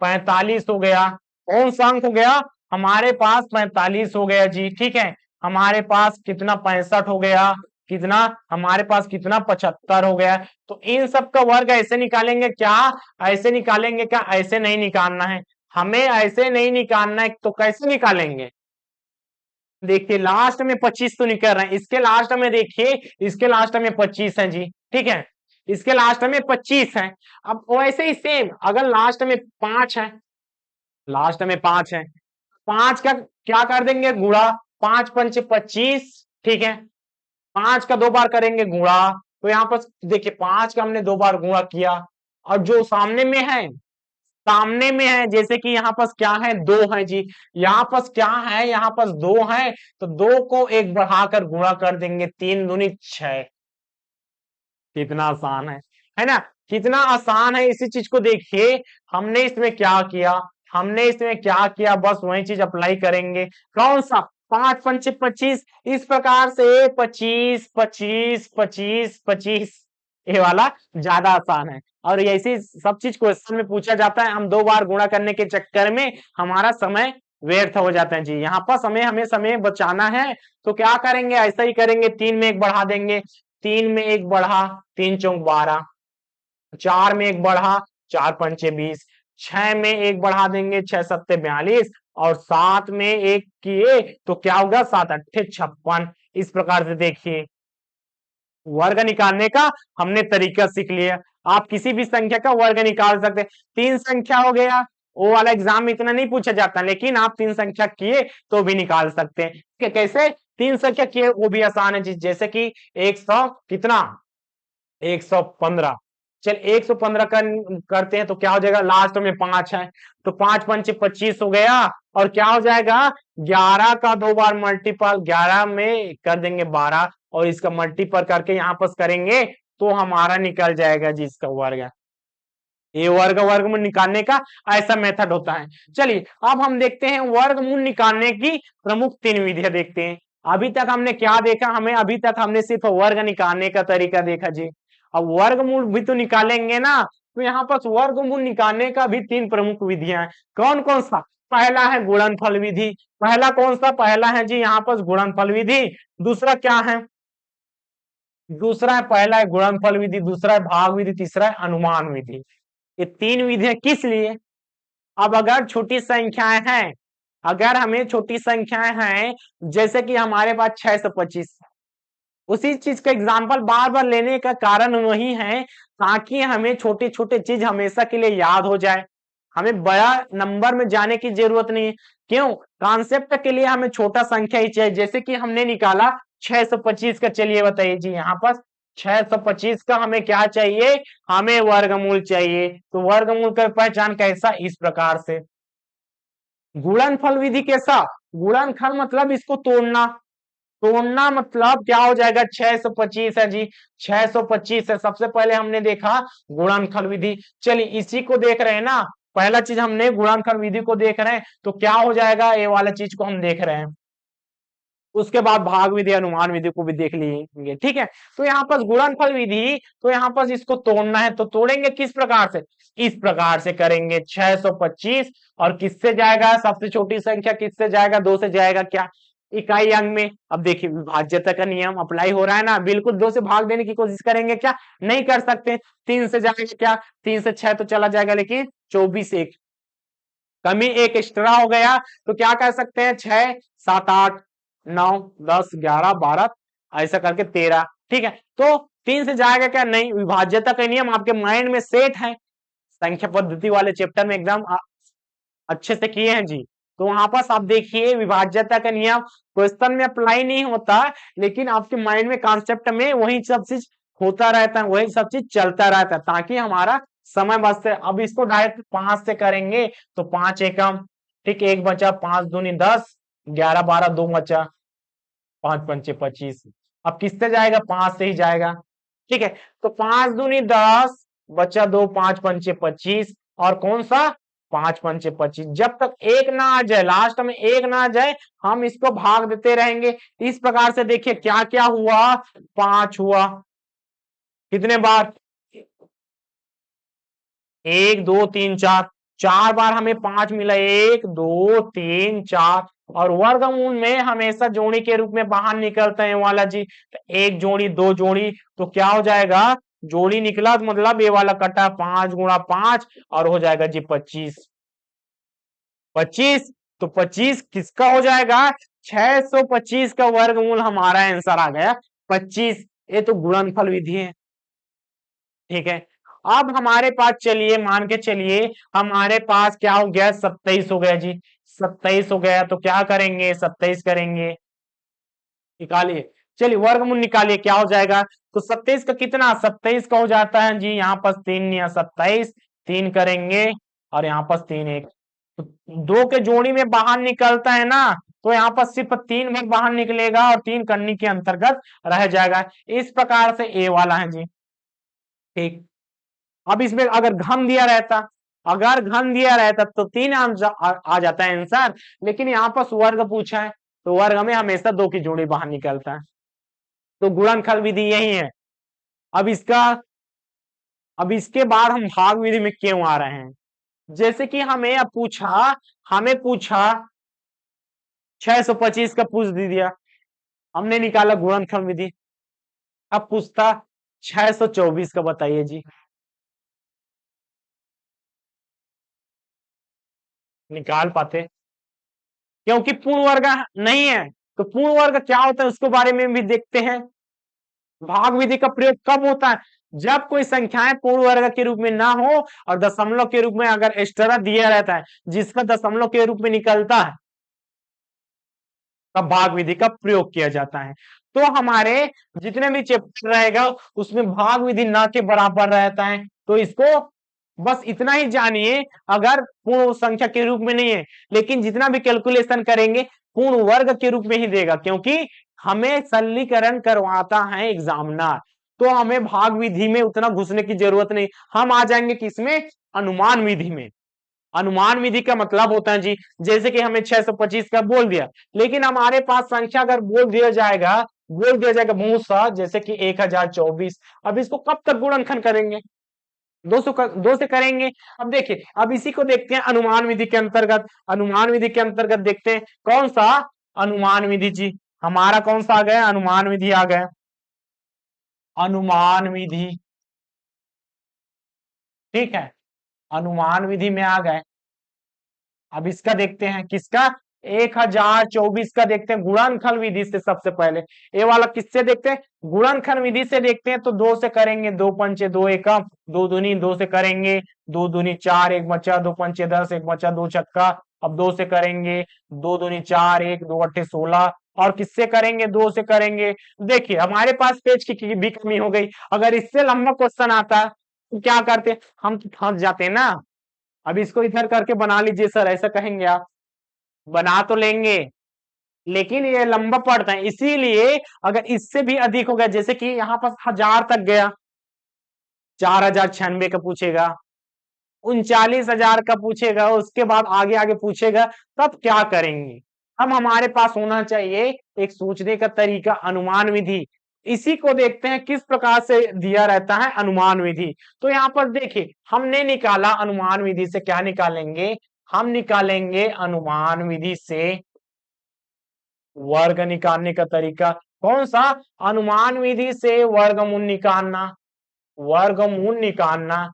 45 हो गया, कौन सा अंक हो गया, हमारे पास 45 हो गया जी, ठीक है। हमारे पास कितना 65 हो गया, कितना हमारे पास कितना 75 हो गया। तो इन सब का वर्ग ऐसे निकालेंगे क्या, ऐसे निकालेंगे क्या, ऐसे नहीं निकालना है हमें, ऐसे नहीं निकालना है। तो कैसे निकालेंगे, देखिए लास्ट में 25 तो निकल रहे हैं, इसके लास्ट में देखिए, इसके लास्ट में 25 है जी, ठीक है। इसके लास्ट में 25 है। अब वैसे ही सेम अगर लास्ट में 5 है, लास्ट में 5 है, 5 का क्या कर देंगे गुणा, 5 पंचे 25, ठीक है। 5 का 2 बार करेंगे गुणा, तो यहाँ पर देखिए 5 का हमने 2 बार गुणा किया, और जो सामने में है, सामने में है, जैसे कि यहाँ पास क्या है, 2 है जी, यहाँ पास क्या है, यहाँ पास 2 है, तो 2 को 1 बढ़ाकर गुणा कर देंगे, 3 दूनी 6। कितना आसान है ना, कितना आसान है। इसी चीज को देखिए, हमने इसमें क्या किया, हमने इसमें क्या किया, बस वही चीज अप्लाई करेंगे। कौन सा, 5 पंचे 25, इस प्रकार से 25 25 25 25, ये वाला ज्यादा आसान है। और ऐसी सब चीज क्वेश्चन में पूछा जाता है, हम 2 बार गुणा करने के चक्कर में हमारा समय व्यर्थ हो जाता है जी। यहाँ पर हमें समय बचाना है, तो क्या करेंगे, ऐसा ही करेंगे, 3 में 1 बढ़ा देंगे, 3 में 1 बढ़ा, 3 चौक 12, 4 में 1 बढ़ा, 4 पंचे 20, 6 में 1 बढ़ा देंगे, 6 सत्ते 42, और 7 में 1 किए तो क्या होगा, 7 अट्ठे 56। इस प्रकार से देखिए वर्ग निकालने का हमने तरीका सीख लिया। आप किसी भी संख्या का वर्ग निकाल सकते हैं। 3 संख्या हो गया, वो वाला एग्जाम में इतना नहीं पूछा जाता, लेकिन आप 3 संख्या किए तो भी निकाल सकते हैं। कैसे 3 संख्या किए, वो भी आसान है जी। जैसे कि 100 कितना, 115, चल 115 करते हैं तो क्या हो जाएगा, लास्ट में 5 है, तो 5 पंचे 25 हो गया, और क्या हो जाएगा, 11 का 2 बार मल्टीपल, 11 में कर देंगे 12, और इसका मल्टीपल करके यहाँ पर करेंगे तो हमारा निकल जाएगा जी इसका वर्ग। ये वर्गमूल निकालने का ऐसा मेथड होता है। चलिए अब हम देखते हैं वर्गमूल निकालने की प्रमुख 3 विधियां देखते हैं। अभी तक हमने क्या देखा, हमें अभी तक हमने सिर्फ वर्ग निकालने का तरीका देखा जी। अब वर्गमूल भी तो निकालेंगे ना, तो यहाँ पर वर्गमूल निकालने का भी 3 प्रमुख विधियां हैं। कौन कौन सा, पहला है गुणनफल विधि, पहला कौन सा, पहला है जी यहाँ पर गुणनफल विधि। दूसरा क्या है, दूसरा है, पहला है गुणनफल विधि, दूसरा है भाग विधि, तीसरा है अनुमान विधि। ये 3 विधियां किस लिए, अब अगर छोटी संख्याएं हैं, अगर हमें छोटी संख्याएं हैं, जैसे कि हमारे पास 625, उसी चीज का एग्जाम्पल बार बार लेने का कारण वही है, ताकि हमें छोटे छोटे चीज हमेशा के लिए याद हो जाए, हमें बड़ा नंबर में जाने की जरूरत नहीं है। क्यों, कॉन्सेप्ट के लिए हमें छोटा संख्या ही चाहिए। जैसे कि हमने निकाला 625 का, चलिए बताइए जी, यहाँ पर 625 का हमें क्या चाहिए, हमें वर्गमूल चाहिए। तो वर्गमूल का पहचान कैसा, इस प्रकार से। गुणनफल विधि कैसा, गुणनफल मतलब इसको तोड़ना, तोड़ना मतलब क्या हो जाएगा, 625 है जी, 625 है। सबसे पहले हमने देखा गुणनफल विधि, चलिए इसी को देख रहे हैं ना, पहला चीज हमने गुणनफल विधि को देख रहे हैं, तो क्या हो जाएगा, ये वाला चीज को हम देख रहे हैं। उसके बाद भाग विधि अनुमान विधि को भी देख लेंगे, ठीक है। तो यहाँ पर गुणनफल विधि, तो यहाँ पर इसको तोड़ना है, तो तोड़ेंगे किस प्रकार से, इस प्रकार से करेंगे, 625 और किससे जाएगा, सबसे छोटी संख्या किससे जाएगा, 2 से जाएगा, क्या इकाई अंक में। अब देखिए विभाज्यता का नियम अप्लाई हो रहा है ना, बिल्कुल 2 से भाग देने की कोशिश करेंगे, क्या नहीं कर सकते। 3 से जाएगा, क्या 3 से 6 तो चला जाएगा, लेकिन 24 एक कमी, एक एक्स्ट्रा हो गया, तो क्या कर सकते हैं, 6 7 8 9 10 11 12, ऐसा करके 13, ठीक है। तो 3 से जाएगा क्या, नहीं, विभाज्यता का नियम आपके माइंड में सेट है, संख्या पद्धति वाले चैप्टर में एकदम अच्छे से किए हैं जी। तो वहां पर आप देखिए विभाज्यता का नियम क्वेश्चन में अप्लाई नहीं होता, लेकिन आपके माइंड में कॉन्सेप्ट में वही सब चीज होता रहता है, वही सब चीज चलता रहता है, ताकि हमारा समय बचते। अब इसको डायरेक्ट 5 से करेंगे तो 5 एकम, ठीक, 1 बचा, 5 दूनी 10, 11 12 2 बचा, 5 पंचे 25। अब किससे जाएगा, 5 से ही जाएगा, ठीक है। तो 5 दूनी 10 बचा 2, 5 पंचे 25, और कौन सा, 5 पंचे 25। जब तक 1 ना आ जाए, लास्ट में 1 ना आ जाए, हम इसको भाग देते रहेंगे। इस प्रकार से देखिए क्या क्या हुआ, 5 हुआ, कितने बार, 1 2 3 4, 4 बार हमें 5 मिला, 1 2 3 4, और वर्गमूल में हमेशा जोड़ी के रूप में बाहर निकलता है वाला जी। तो एक जोड़ी, दो जोड़ी, तो क्या हो जाएगा, जोड़ी निकला तो मतलब ये वाला कटा 5 गुणा 5 और हो जाएगा जी 25। 25, तो 25 किसका हो जाएगा, 625 का वर्गमूल हमारा आंसर आ गया 25। ये तो गुणनफल विधि है, ठीक है। अब हमारे पास चलिए मान के चलिए हमारे पास क्या हो गया, 27 हो गया जी। 27 हो गया तो क्या करेंगे, 27 करेंगे, निकालिए। चलिए वर्गमूल निकालिए, क्या हो जाएगा, तो 27 का कितना, 27 का हो जाता है जी यहाँ पर 3 या 27, 3 करेंगे और यहाँ पर 3 1, तो दो के जोड़ी में बाहर निकलता है ना, तो यहाँ पर सिर्फ 3 में बाहर निकलेगा और 3 करने के अंतर्गत रह जाएगा। इस प्रकार से ए वाला है जी, ठीक। अब इसमें अगर घन दिया रहता, अगर घन दिया रहता तो 3 आ जाता है आंसर, लेकिन यहाँ पर वर्ग पूछा है तो वर्ग में हमेशा दो की जोड़ी बाहर निकलता है, तो गुणनखल विधि यही है। अब इसका, अब इसके बाद हम भाग विधि में क्यों आ रहे हैं, जैसे कि हमें अब पूछा, हमें पूछा 625 का पूछ दिया, हमने निकाला गुणनखल विधि। अब पूछता 624 का, बताइए जी, निकाल पाते, क्योंकि पूर्ण वर्ग नहीं है। तो पूर्ण वर्ग क्या होता है उसके बारे में भी देखते हैं। भाग विधि का प्रयोग कब होता है, जब कोई संख्याएं पूर्ण वर्ग के रूप में ना हो और दशमलव के रूप में अगर एक्स्ट्रा दिया रहता है जिसका दशमलव के रूप में निकलता है, तब भाग विधि का प्रयोग किया जाता है। तो हमारे जितने भी चैप्टर रहेगा उसमें भाग विधि ना के बराबर रहता है, तो इसको बस इतना ही जानिए, अगर पूर्ण संख्या के रूप में नहीं है लेकिन जितना भी कैलकुलेशन करेंगे पूर्ण वर्ग के रूप में ही देगा, क्योंकि हमें सरलीकरण करवाता है एग्जामिनर, तो हमें भाग विधि में उतना घुसने की जरूरत नहीं। हम आ जाएंगे किसमें, अनुमान विधि में। अनुमान विधि का मतलब होता है जी, जैसे कि हमें 625 का बोल दिया, लेकिन हमारे पास संख्या अगर बोल दिया जाएगा बहुत सा, जैसे कि 1024, अब इसको कब तक गुणनखंड करेंगे, 2 से करेंगे। अब देखिए, अब इसी को देखते हैं अनुमान विधि के अंतर्गत। अनुमान विधि के अंतर्गत देखते हैं कौन सा, अनुमान विधि जी, हमारा कौन सा आ गया, अनुमान विधि आ गया, अनुमान विधि, ठीक है, अनुमान विधि में आ गए। अब इसका देखते हैं, किसका, 1024 का देखते हैं गुणनखंड विधि से। सबसे पहले ये वाला किससे देखते हैं, गुणनखंड विधि से देखते हैं। तो 2 से करेंगे, 2 पंचे 2 एकम, 2 दूनी 2 से करेंगे, 2 दूनी 4, 1 बचा, 2 पंचे 10, 1 बचा, 2 छक्का। अब 2 से करेंगे, 2 दूनी 4, 1 2 अट्ठे 16, और किससे करेंगे, 2 से करेंगे। देखिए हमारे पास पेज की भी कमी हो गई, अगर इससे लंबा क्वेश्चन आता तो क्या करते, हम तो फंस जाते ना। अब इसको इधर करके बना लीजिए सर, ऐसा कहेंगे आप, बना तो लेंगे लेकिन ये लंबा पड़ता है, इसीलिए अगर इससे भी अधिक हो गया, जैसे कि यहाँ पर 1000 तक गया, 4096 का पूछेगा, 39,000 का पूछेगा, उसके बाद आगे आगे पूछेगा, तब क्या करेंगे। अब हमारे पास होना चाहिए एक सोचने का तरीका, अनुमान विधि। इसी को देखते हैं किस प्रकार से दिया रहता है अनुमान विधि। तो यहाँ पर देखिए हमने निकाला अनुमान विधि से, क्या निकालेंगे, हम निकालेंगे अनुमान विधि से वर्ग निकालने का तरीका। कौन सा, अनुमान विधि से वर्गमूल निकालना, वर्गमूल निकालना।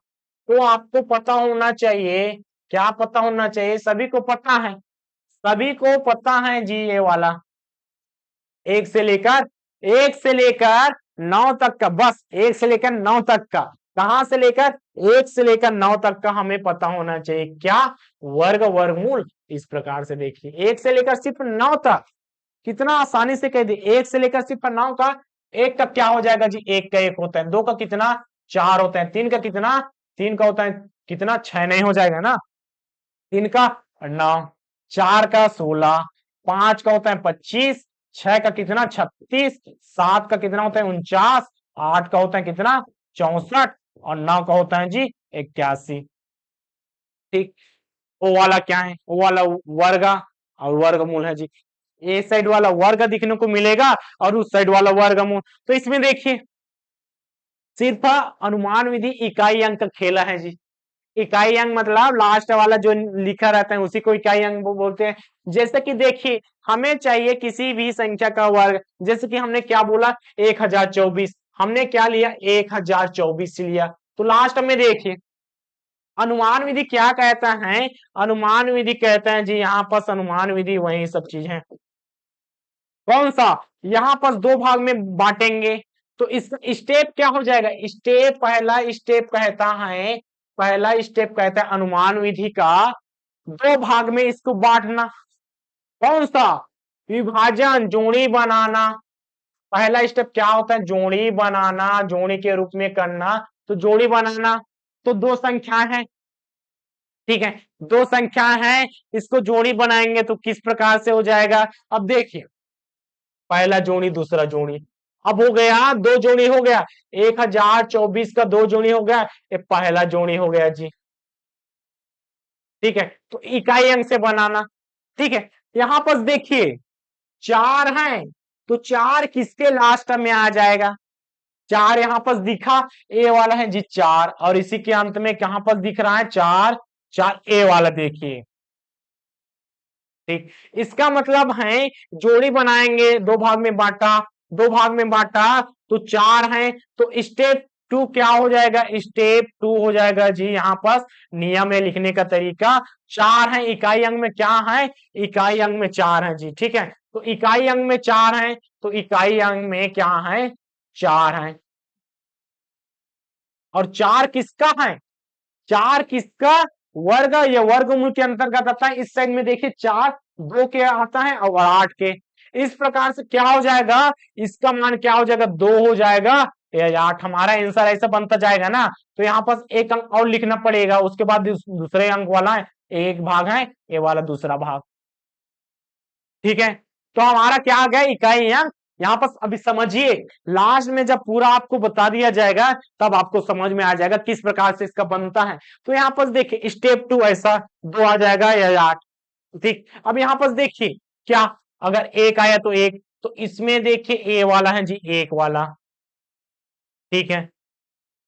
तो आपको पता होना चाहिए, क्या पता होना चाहिए, सभी को पता है, सभी को पता है जी, ये वाला एक से लेकर 9 तक का, बस 1 से लेकर 9 तक का, कहां से लेकर, 1 से लेकर 9 तक का हमें पता होना चाहिए, क्या, वर्ग वर्गमूल। इस प्रकार से देखिए 1 से लेकर सिर्फ 9 तक, कितना आसानी से कह दिए, 1 से लेकर सिर्फ 9 का, एक का क्या हो जाएगा जी, एक का 1 होता है, 2 का कितना, 4 होता है, 3 का कितना, 3 का होता है कितना, 6 नहीं हो जाएगा ना, 3 का 9, 4 का 16, 5 का होता है 25, 6 का कितना 36, 7 का कितना होता है 49, 8 का होता है कितना 64, और 9 का होता है जी 81, ठीक। ओ वाला क्या है, ओ वाला वर्ग और वर्गमूल है जी, ए साइड वाला वर्ग दिखने को मिलेगा और उस साइड वाला वर्गमूल। तो इसमें देखिए सिर्फ अनुमान विधि इकाई अंक खेला है जी, इकाई अंक मतलब लास्ट वाला जो लिखा रहता है उसी को इकाई अंक बोलते हैं। जैसे कि देखिए हमें चाहिए किसी भी संख्या का वर्ग, जैसे कि हमने क्या बोला 1024, हमने क्या लिया 1024 लिया। तो लास्ट में देखिए अनुमान विधि क्या कहता है, अनुमान विधि कहता है जी यहाँ पर अनुमान विधि वही सब चीज है। कौन सा, यहाँ पर दो भाग में बांटेंगे तो इस स्टेप क्या हो जाएगा, स्टेप पहला स्टेप कहता है, पहला स्टेप कहता है अनुमान विधि का दो भाग में इसको बांटना। कौन सा, विभाजन, जोड़ी बनाना। पहला स्टेप क्या होता है, जोड़ी बनाना, जोड़ी के रूप में करना। तो जोड़ी बनाना तो दो संख्या है, ठीक है, दो संख्या है, इसको जोड़ी बनाएंगे तो किस प्रकार से हो जाएगा। अब देखिए पहला जोड़ी दूसरा जोड़ी, अब हो गया दो जोड़ी हो गया, 1024 का दो जोड़ी हो गया, ये पहला जोड़ी हो गया जी, ठीक है। तो इकाई अंक से बनाना, ठीक है। यहां पर देखिए चार है तो चार किसके लास्ट में आ जाएगा, चार यहां पर दिखा, ए वाला है जी चार, और इसी के अंत में कहां पर दिख रहा है चार, चार ए वाला देखिए, ठीक। इसका मतलब है जोड़ी बनाएंगे, दो भाग में बांटा, दो भाग में बांटा तो चार है, तो स्टेप टू क्या हो जाएगा, स्टेप टू हो जाएगा जी, यहाँ पर नियम है लिखने का तरीका, चार है इकाई अंक में क्या है, इकाई अंक में चार है जी, ठीक है। तो इकाई अंक में चार है तो इकाई अंक में क्या है, चार है। और चार किसका है, चार किसका, वर्ग, ये वर्गमूल के अंतर्गत आता है। इस साइड में देखिए चार दो के आता है और आठ के, इस प्रकार से क्या हो जाएगा, इसका मान क्या हो जाएगा, दो हो जाएगा, ये आठ हमारा आंसर ऐसा बनता जाएगा ना। तो यहाँ पर एक अंक और लिखना पड़ेगा, उसके बाद दूसरे अंक वाला है एक भाग है, ये वाला दूसरा भाग, ठीक है। तो हमारा क्या आ गया, इकाई अंक। यहाँ पर अभी समझिए, लास्ट में जब पूरा आपको बता दिया जाएगा तब आपको समझ में आ जाएगा किस प्रकार से इसका बनता है। तो यहाँ पर देखिए स्टेप टू ऐसा दो आ जाएगा या आठ, ठीक। अब यहाँ पर देखिए क्या, अगर एक आया तो एक, तो इसमें देखिए ए वाला है जी एक वाला, ठीक है।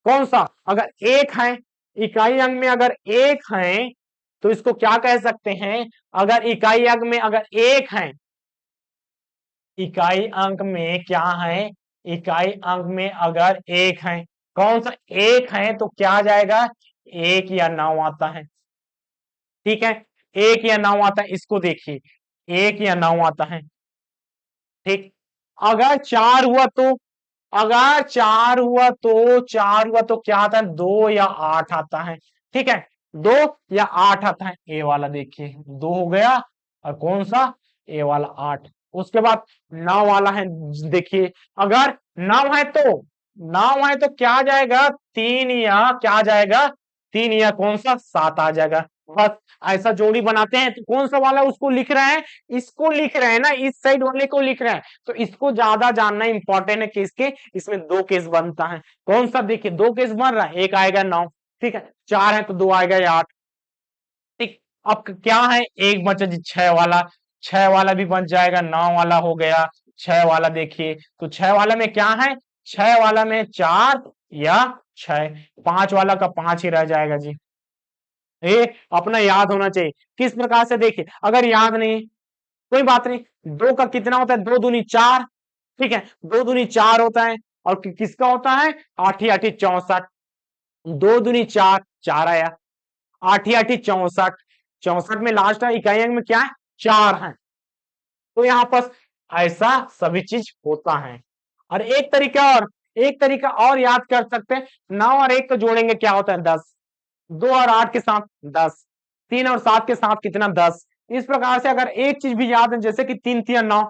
कौन सा, अगर एक है, इकाई अंक में अगर एक है तो इसको क्या कह सकते हैं, अगर इकाई अंक में अगर एक है, इकाई अंक में क्या है, इकाई अंक में अगर एक है, कौन सा एक है तो क्या आ जाएगा, एक या नौ आता है, ठीक है। एक या नौ आता है, इसको देखिए एक या नौ आता है, ठीक। अगर चार हुआ तो, अगर चार हुआ तो, चार हुआ तो क्या आता है, दो या आठ आता है, ठीक है। दो या आठ आता है, ए वाला देखिए दो हो गया, और कौन सा, ए वाला आठ। उसके बाद नौ वाला है, देखिए अगर नौ है तो, नौ है तो क्या आ जाएगा, तीन या क्या आ जाएगा, तीन या कौन सा सात आ जाएगा। बस ऐसा जोड़ी बनाते हैं। तो कौन सा वाला उसको लिख रहे हैं, इसको लिख रहे हैं ना, इस साइड वाले को लिख रहे हैं। तो इसको ज्यादा जानना इंपॉर्टेंट है कि इसके, इसमें दो केस बनता है। कौन सा, देखिए दो केस बन रहा है, एक आएगा नौ, ठीक है, चार है तो दो आएगा या आठ, ठीक। अब क्या है, एक बचा जी छह वाला, छह वाला भी बन जाएगा, नौ वाला हो गया, छह वाला देखिए, तो छह वाला में क्या है, छह वाला में चार या छह, पांच वाला का पांच ही रह जाएगा जी। ये अपना याद होना चाहिए। किस प्रकार से, देखिए अगर याद नहीं, कोई बात नहीं, दो का कितना होता है, दो दूनी चार, ठीक है, दो दूनी चार होता है, और किसका होता है, आठी आठी 64, दो दूनी चार, चार आया, आठी आठी 64, 64 में लास्ट इकाई अंक में क्या है, चार है। तो यहाँ पर ऐसा सभी चीज होता है। और एक तरीका और, एक तरीका और याद कर सकते हैं, नौ और एक को जोड़ेंगे क्या होता है, 10, दो और आठ के साथ 10, तीन और सात के साथ कितना, 10। इस प्रकार से अगर एक चीज भी याद है, जैसे कि तीन तीन नौ,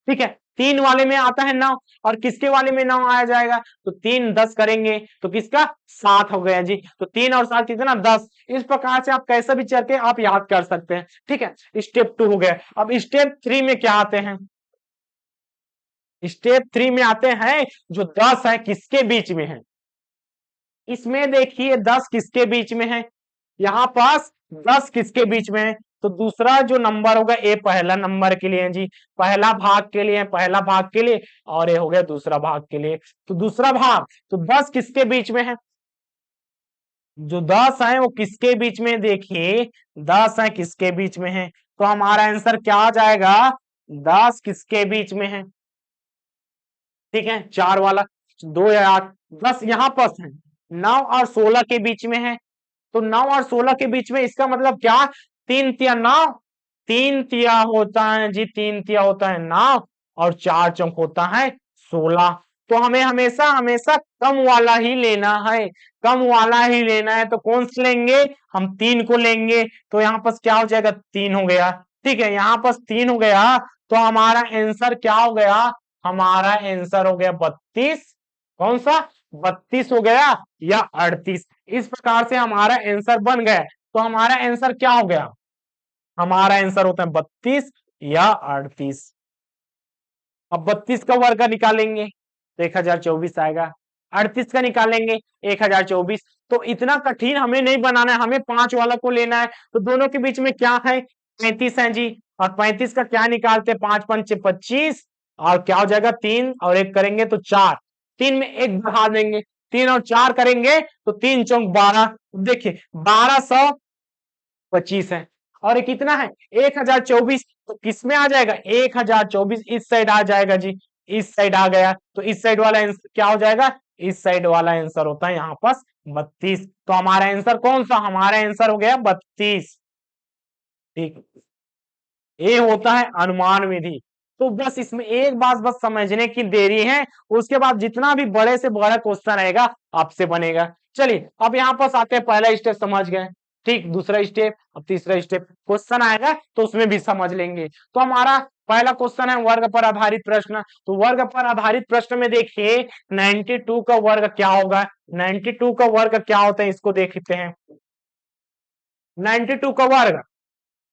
ठीक है, तीन वाले में आता है नौ, और किसके वाले में नौ आया जाएगा, तो तीन 10 करेंगे तो किसका, सात हो गया जी। तो तीन और सात कितना, 10। इस प्रकार से आप कैसा भी चल के आप याद कर सकते हैं, ठीक है। स्टेप टू हो गया। अब स्टेप थ्री में क्या आते हैं, स्टेप थ्री में आते हैं जो 10 है किसके बीच में है, इसमें देखिए 10 किसके बीच में है, यहां पास 10 किसके बीच में है, तो दूसरा जो नंबर होगा ए पहला नंबर के लिए है जी, पहला भाग के लिए, पहला भाग के लिए, और ये हो गया दूसरा भाग के लिए। तो दूसरा भाग, तो 10 किसके बीच में है, जो 10 है वो किसके बीच में, देखिए 10 है किसके बीच में है, तो हमारा आंसर क्या आ जाएगा, 10 किसके बीच में है, ठीक है, 4 वाला, 2 या 8, 10 यहां पर है, 9 और 16 के बीच में है, तो 9 और 16 के बीच में, इसका मतलब क्या, 3 तिया 9, 3 तिया होता है जी, 3 तिया होता है 9 और 4 चौक होता है 16। तो हमें हमेशा हमेशा कम वाला ही लेना है, कम वाला ही लेना है, तो कौन सा लेंगे, हम 3 को लेंगे, तो यहाँ पर क्या हो जाएगा, 3 हो गया, ठीक है, यहाँ पर 3 हो गया, तो हमारा आंसर क्या हो गया, हमारा आंसर हो गया 32, कौन सा 32 हो गया या 38, इस प्रकार से हमारा आंसर बन गया, तो हमारा आंसर क्या हो गया, हमारा आंसर होता है 32 या 38। अब 32 का वर्ग निकालेंगे तो 1024 आएगा, 38 का निकालेंगे 1024, तो इतना कठिन हमें नहीं बनाना है, हमें 5 वाला को लेना है, तो दोनों के बीच में क्या है, 35 है जी, और 35 का क्या निकालते हैं, 5 पंचे 25, और क्या हो जाएगा 3 और 1 करेंगे तो 4, 3 में 1 बढ़ा देंगे, 3 और 4 करेंगे तो 3 चौक 12, देखिए 1225 है, और ये कितना है 1024, तो किसमें आ जाएगा 1024, इस साइड आ जाएगा जी, इस साइड आ गया, तो इस साइड वाला आंसर क्या हो जाएगा, इस साइड वाला आंसर होता है यहाँ पास 32, तो हमारा आंसर कौन सा, हमारा आंसर हो गया 32, ठीक, ये होता है अनुमान विधि। तो बस इसमें एक बात बस समझने की देरी है, उसके बाद जितना भी बड़े से बड़ा क्वेश्चन रहेगा आपसे बनेगा। चलिए अब यहाँ पर आते हैं, पहला स्टेप समझ गए, ठीक, दूसरा स्टेप, अब तीसरा स्टेप, क्वेश्चन आएगा तो उसमें भी समझ लेंगे। तो हमारा पहला क्वेश्चन है वर्ग पर आधारित प्रश्न, तो वर्ग पर आधारित प्रश्न में देखिए 92 का वर्ग क्या होगा, 92 का वर्ग क्या होता है इसको देखते हैं, 92 का वर्ग,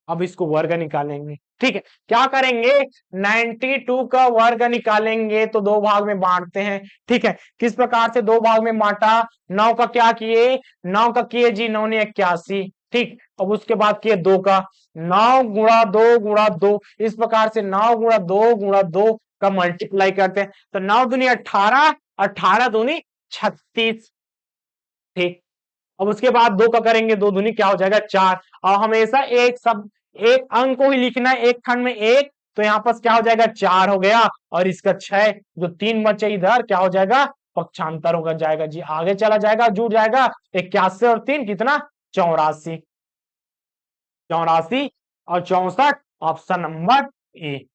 अब इसको वर्ग निकालेंगे, ठीक है, क्या करेंगे 92 का वर्ग निकालेंगे तो दो भाग में बांटते हैं, ठीक है, किस प्रकार से दो भाग में बांटा, 9 का क्या किए, 9 का किए जी 9 ने 81, ठीक, अब उसके बाद किए 2 का, 9 गुणा 2 गुणा 2, इस प्रकार से 9 गुणा 2 गुणा 2 का मल्टीप्लाई करते हैं, तो 9 दूनी 18, 18 दूनी 36, ठीक, अब उसके बाद 2 का करेंगे, 2 दूनी क्या हो जाएगा 4, और हमेशा एक सब एक अंक को ही लिखना है, एक खंड में एक, तो यहाँ पर क्या हो जाएगा 4 हो गया, और इसका 6 जो 3 बचे इधर क्या हो जाएगा पक्षांतर होगा जाएगा जी, आगे चला जाएगा, जुड़ जाएगा 81 और 3 कितना 84, 84 और 64, ऑप्शन नंबर ए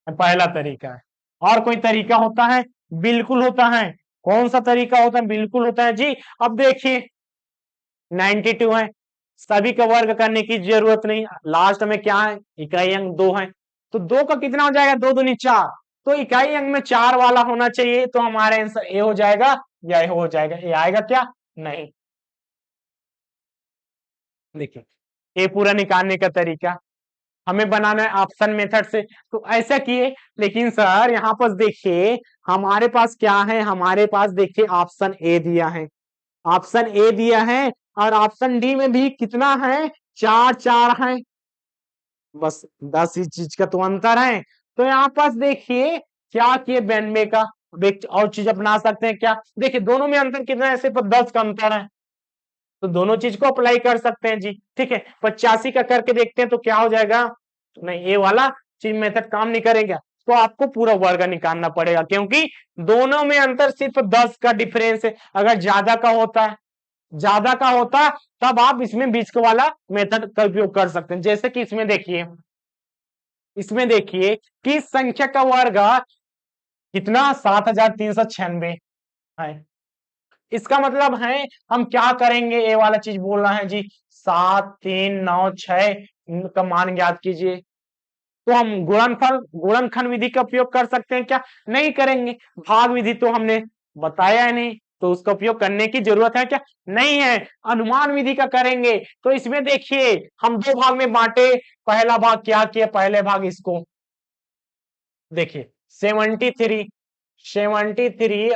पहला तरीका है। और कोई तरीका होता है, बिल्कुल होता है, कौन सा तरीका होता है, बिल्कुल होता है जी। अब देखिए 92 है, सभी का वर्ग करने की जरूरत नहीं, लास्ट में क्या है इकाई अंक 2 है, तो 2 का कितना हो जाएगा 2 दूनी 4, तो इकाई अंक में 4 वाला होना चाहिए, तो हमारा आंसर ए हो जाएगा या ए हो जाएगा, ए आएगा क्या नहीं, देखिए ये पूरा निकालने का तरीका हमें बनाना है ऑप्शन मेथड से, तो ऐसा किए, लेकिन सर यहाँ पर देखिए हमारे पास क्या है, हमारे पास देखिए ऑप्शन ए दिया है, ऑप्शन ए दिया है, और ऑप्शन डी में भी कितना है 4 4 है, बस 10 ही चीज का तो अंतर है, तो यहाँ पास देखिए क्या किए 92 का, और चीज अपना सकते हैं क्या, देखिए दोनों में अंतर कितना है, ऐसे पर 10 का अंतर है, तो दोनों चीज को अप्लाई कर सकते हैं जी, ठीक है, 85 का करके देखते हैं तो क्या हो जाएगा, नहीं ये वाला चीज मेथड काम नहीं करेगा, तो आपको पूरा वर्ग निकालना पड़ेगा, क्योंकि दोनों में अंतर सिर्फ 10 का डिफरेंस है, अगर ज्यादा का होता है, ज्यादा का होता तब आप इसमें बीच का वाला मेथड का उपयोग कर सकते हैं, जैसे कि इसमें देखिए, इसमें देखिए कि संख्या का वर्ग कितना 7396 है, इसका मतलब है हम क्या करेंगे, ये वाला चीज बोलना है जी, 7396 का मान ज्ञात कीजिए, तो हम गुणनखंड विधि का उपयोग कर सकते हैं क्या, नहीं करेंगे, भाग विधि तो हमने बताया है नहीं, तो उसका उपयोग करने की जरूरत है क्या, नहीं है, अनुमान विधि का करेंगे, तो इसमें देखिए हम दो भाग में बांटे, पहला भाग क्या किया, पहले भाग इसको देखिए 73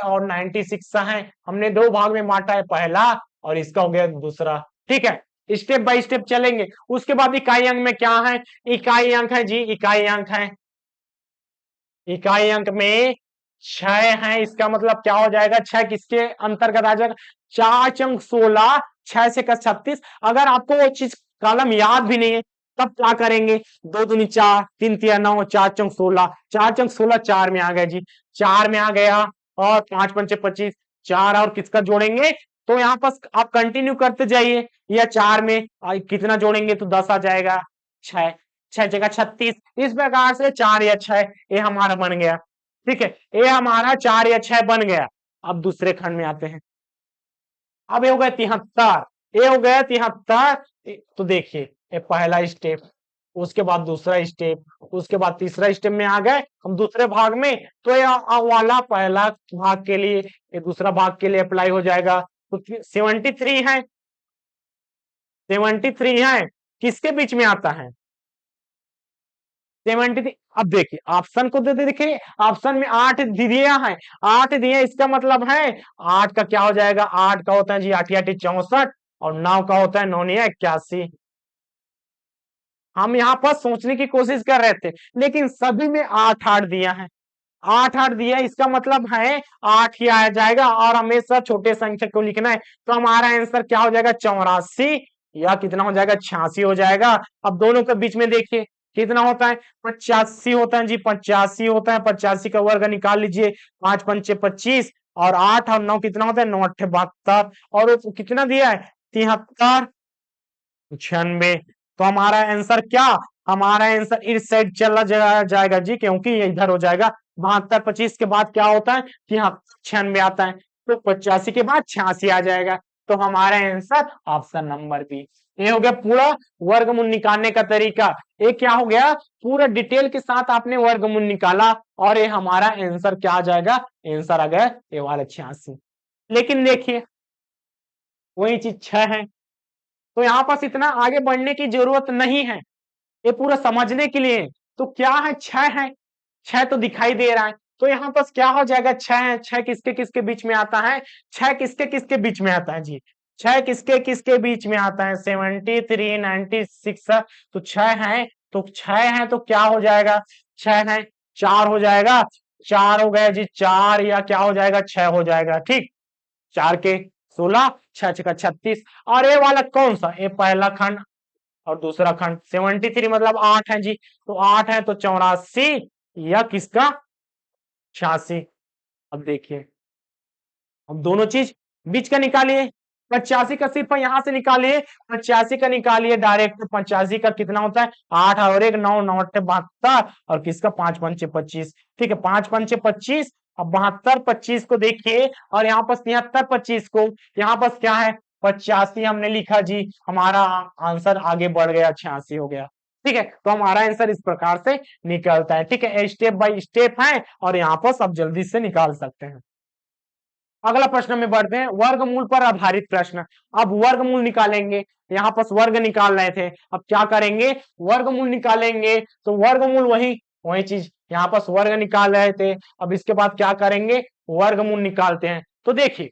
और 96 है, हमने दो भाग में बांटा है, पहला और इसका हो गया दूसरा, ठीक है, स्टेप बाय स्टेप चलेंगे, उसके बाद इकाई अंक में क्या है, इकाई अंक है जी, इकाई अंक है, इकाई अंक में छह है, इसका मतलब क्या हो जाएगा, छह किसके अंतर्गत आ जाएगा, 4 × 16, 6 × 36। अगर आपको वो चीज कॉलम याद भी नहीं है तब क्या करेंगे, 2 दूनी 4, 3 × 3 = 9, 4 × 16, 4 × 16 4 में आ गया जी, 4 में आ गया। और 5 × 5 = 25, 4 और किसका जोड़ेंगे, तो यहाँ पर आप कंटिन्यू करते जाइए, या 4 में कितना जोड़ेंगे तो 10 आ जाएगा, 6, 6 × 36। इस प्रकार से 4 या 6 ये हमारा बन गया। ठीक है, ये हमारा 4 या 6 बन गया। अब दूसरे खंड में आते हैं। अब ये हो गया 73, ये हो गया 73। तो देखिए, ये पहला स्टेप, उसके बाद दूसरा स्टेप, उसके बाद तीसरा स्टेप में आ गए हम दूसरे भाग में। तो ये वाला पहला भाग के लिए, ये दूसरा भाग के लिए अप्लाई हो जाएगा। तो 73 है, 73 है, किसके बीच में आता है, 73। अब देखिए ऑप्शन को दे देखिए, ऑप्शन में 8 दिया है, 8 दिए, इसका मतलब है 8 का क्या हो जाएगा, 8 का होता है जी 8 8 64, और 9 का होता है 9 9 81। हम यहाँ पर सोचने की कोशिश कर रहे थे, लेकिन सभी में 8 8 दिया है, 8 8 दिया, इसका मतलब है 8 ही आया जाएगा, और हमेशा छोटे संख्या को लिखना है। तो हमारा आंसर क्या हो जाएगा, 84, या कितना हो जाएगा, 86 हो जाएगा। अब दोनों के बीच में देखिए कितना होता है, 85 होता है जी, 85 होता है, 85 का वर्ग निकाल लीजिए, 5 5 25, और 8 और 9 कितना होता है, 9 8 72, और वो कितना दिया है, 73, 96। तो हमारा आंसर क्या, हमारा आंसर इस साइड चला जाएगा जी, क्योंकि ये इधर हो जाएगा। 72 25 के बाद क्या होता है कि हाँ 96 आता है, तो 85 के बाद 86 आ जाएगा। तो हमारा आंसर ऑप्शन नंबर बी। ये हो गया पूरा वर्गमूल निकालने का तरीका। ये क्या हो गया, पूरा डिटेल के साथ आपने वर्गमूल निकाला, और ये हमारा आंसर क्या आ जाएगा, आंसर आ गया ये वाला 86। लेकिन देखिए वही चीज 6 है, तो यहाँ पास इतना आगे बढ़ने की जरूरत नहीं है, ये पूरा समझने के लिए। तो क्या है, 6 है, 6 तो दिखाई दे रहा है। तो यहाँ पास क्या हो जाएगा, 6 है, 6 किसके किसके बीच में आता है, 6 किसके किसके बीच में आता है जी, 6 किसके किसके बीच में आता है, 73 96। तो 6 है, तो 6 है तो क्या हो जाएगा, 6 है, 4 हो जाएगा, 4 हो गया जी, 4 या क्या हो जाएगा, 6 हो जाएगा। ठीक, 4 के 16, 6 का 36। और ये वाला कौन सा, ये पहला खंड और दूसरा खंड, 73 मतलब 8 है जी, तो 8 है तो 84, या किसका 86। अब देखिए, अब दोनों चीज बीच का निकालिए, 85 का सिर्फ यहां से निकालिए, 85 का निकालिए डायरेक्ट, 85 का कितना होता है, 8 और 1 9 9 8 72, और किसका 5 5 25। ठीक है, 5 5 25। अब 72 25 को देखिए, और यहाँ पर 73 25 को, यहाँ पर क्या है, 85 हमने लिखा जी, हमारा आंसर आगे बढ़ गया, 86 हो गया। ठीक है, तो हमारा आंसर इस प्रकार से निकलता है। ठीक है, स्टेप बाय स्टेप है, और यहाँ पर सब जल्दी से निकाल सकते हैं। अगला प्रश्न में बढ़ते हैं, वर्गमूल पर आधारित प्रश्न। अब वर्गमूल निकालेंगे, यहाँ पर वर्ग निकाल रहे थे, अब क्या करेंगे, वर्गमूल निकालेंगे। तो वर्गमूल वही वही चीज, यहाँ पर वर्ग निकाल रहे थे, अब इसके बाद क्या करेंगे, वर्गमूल निकालते हैं। तो देखिए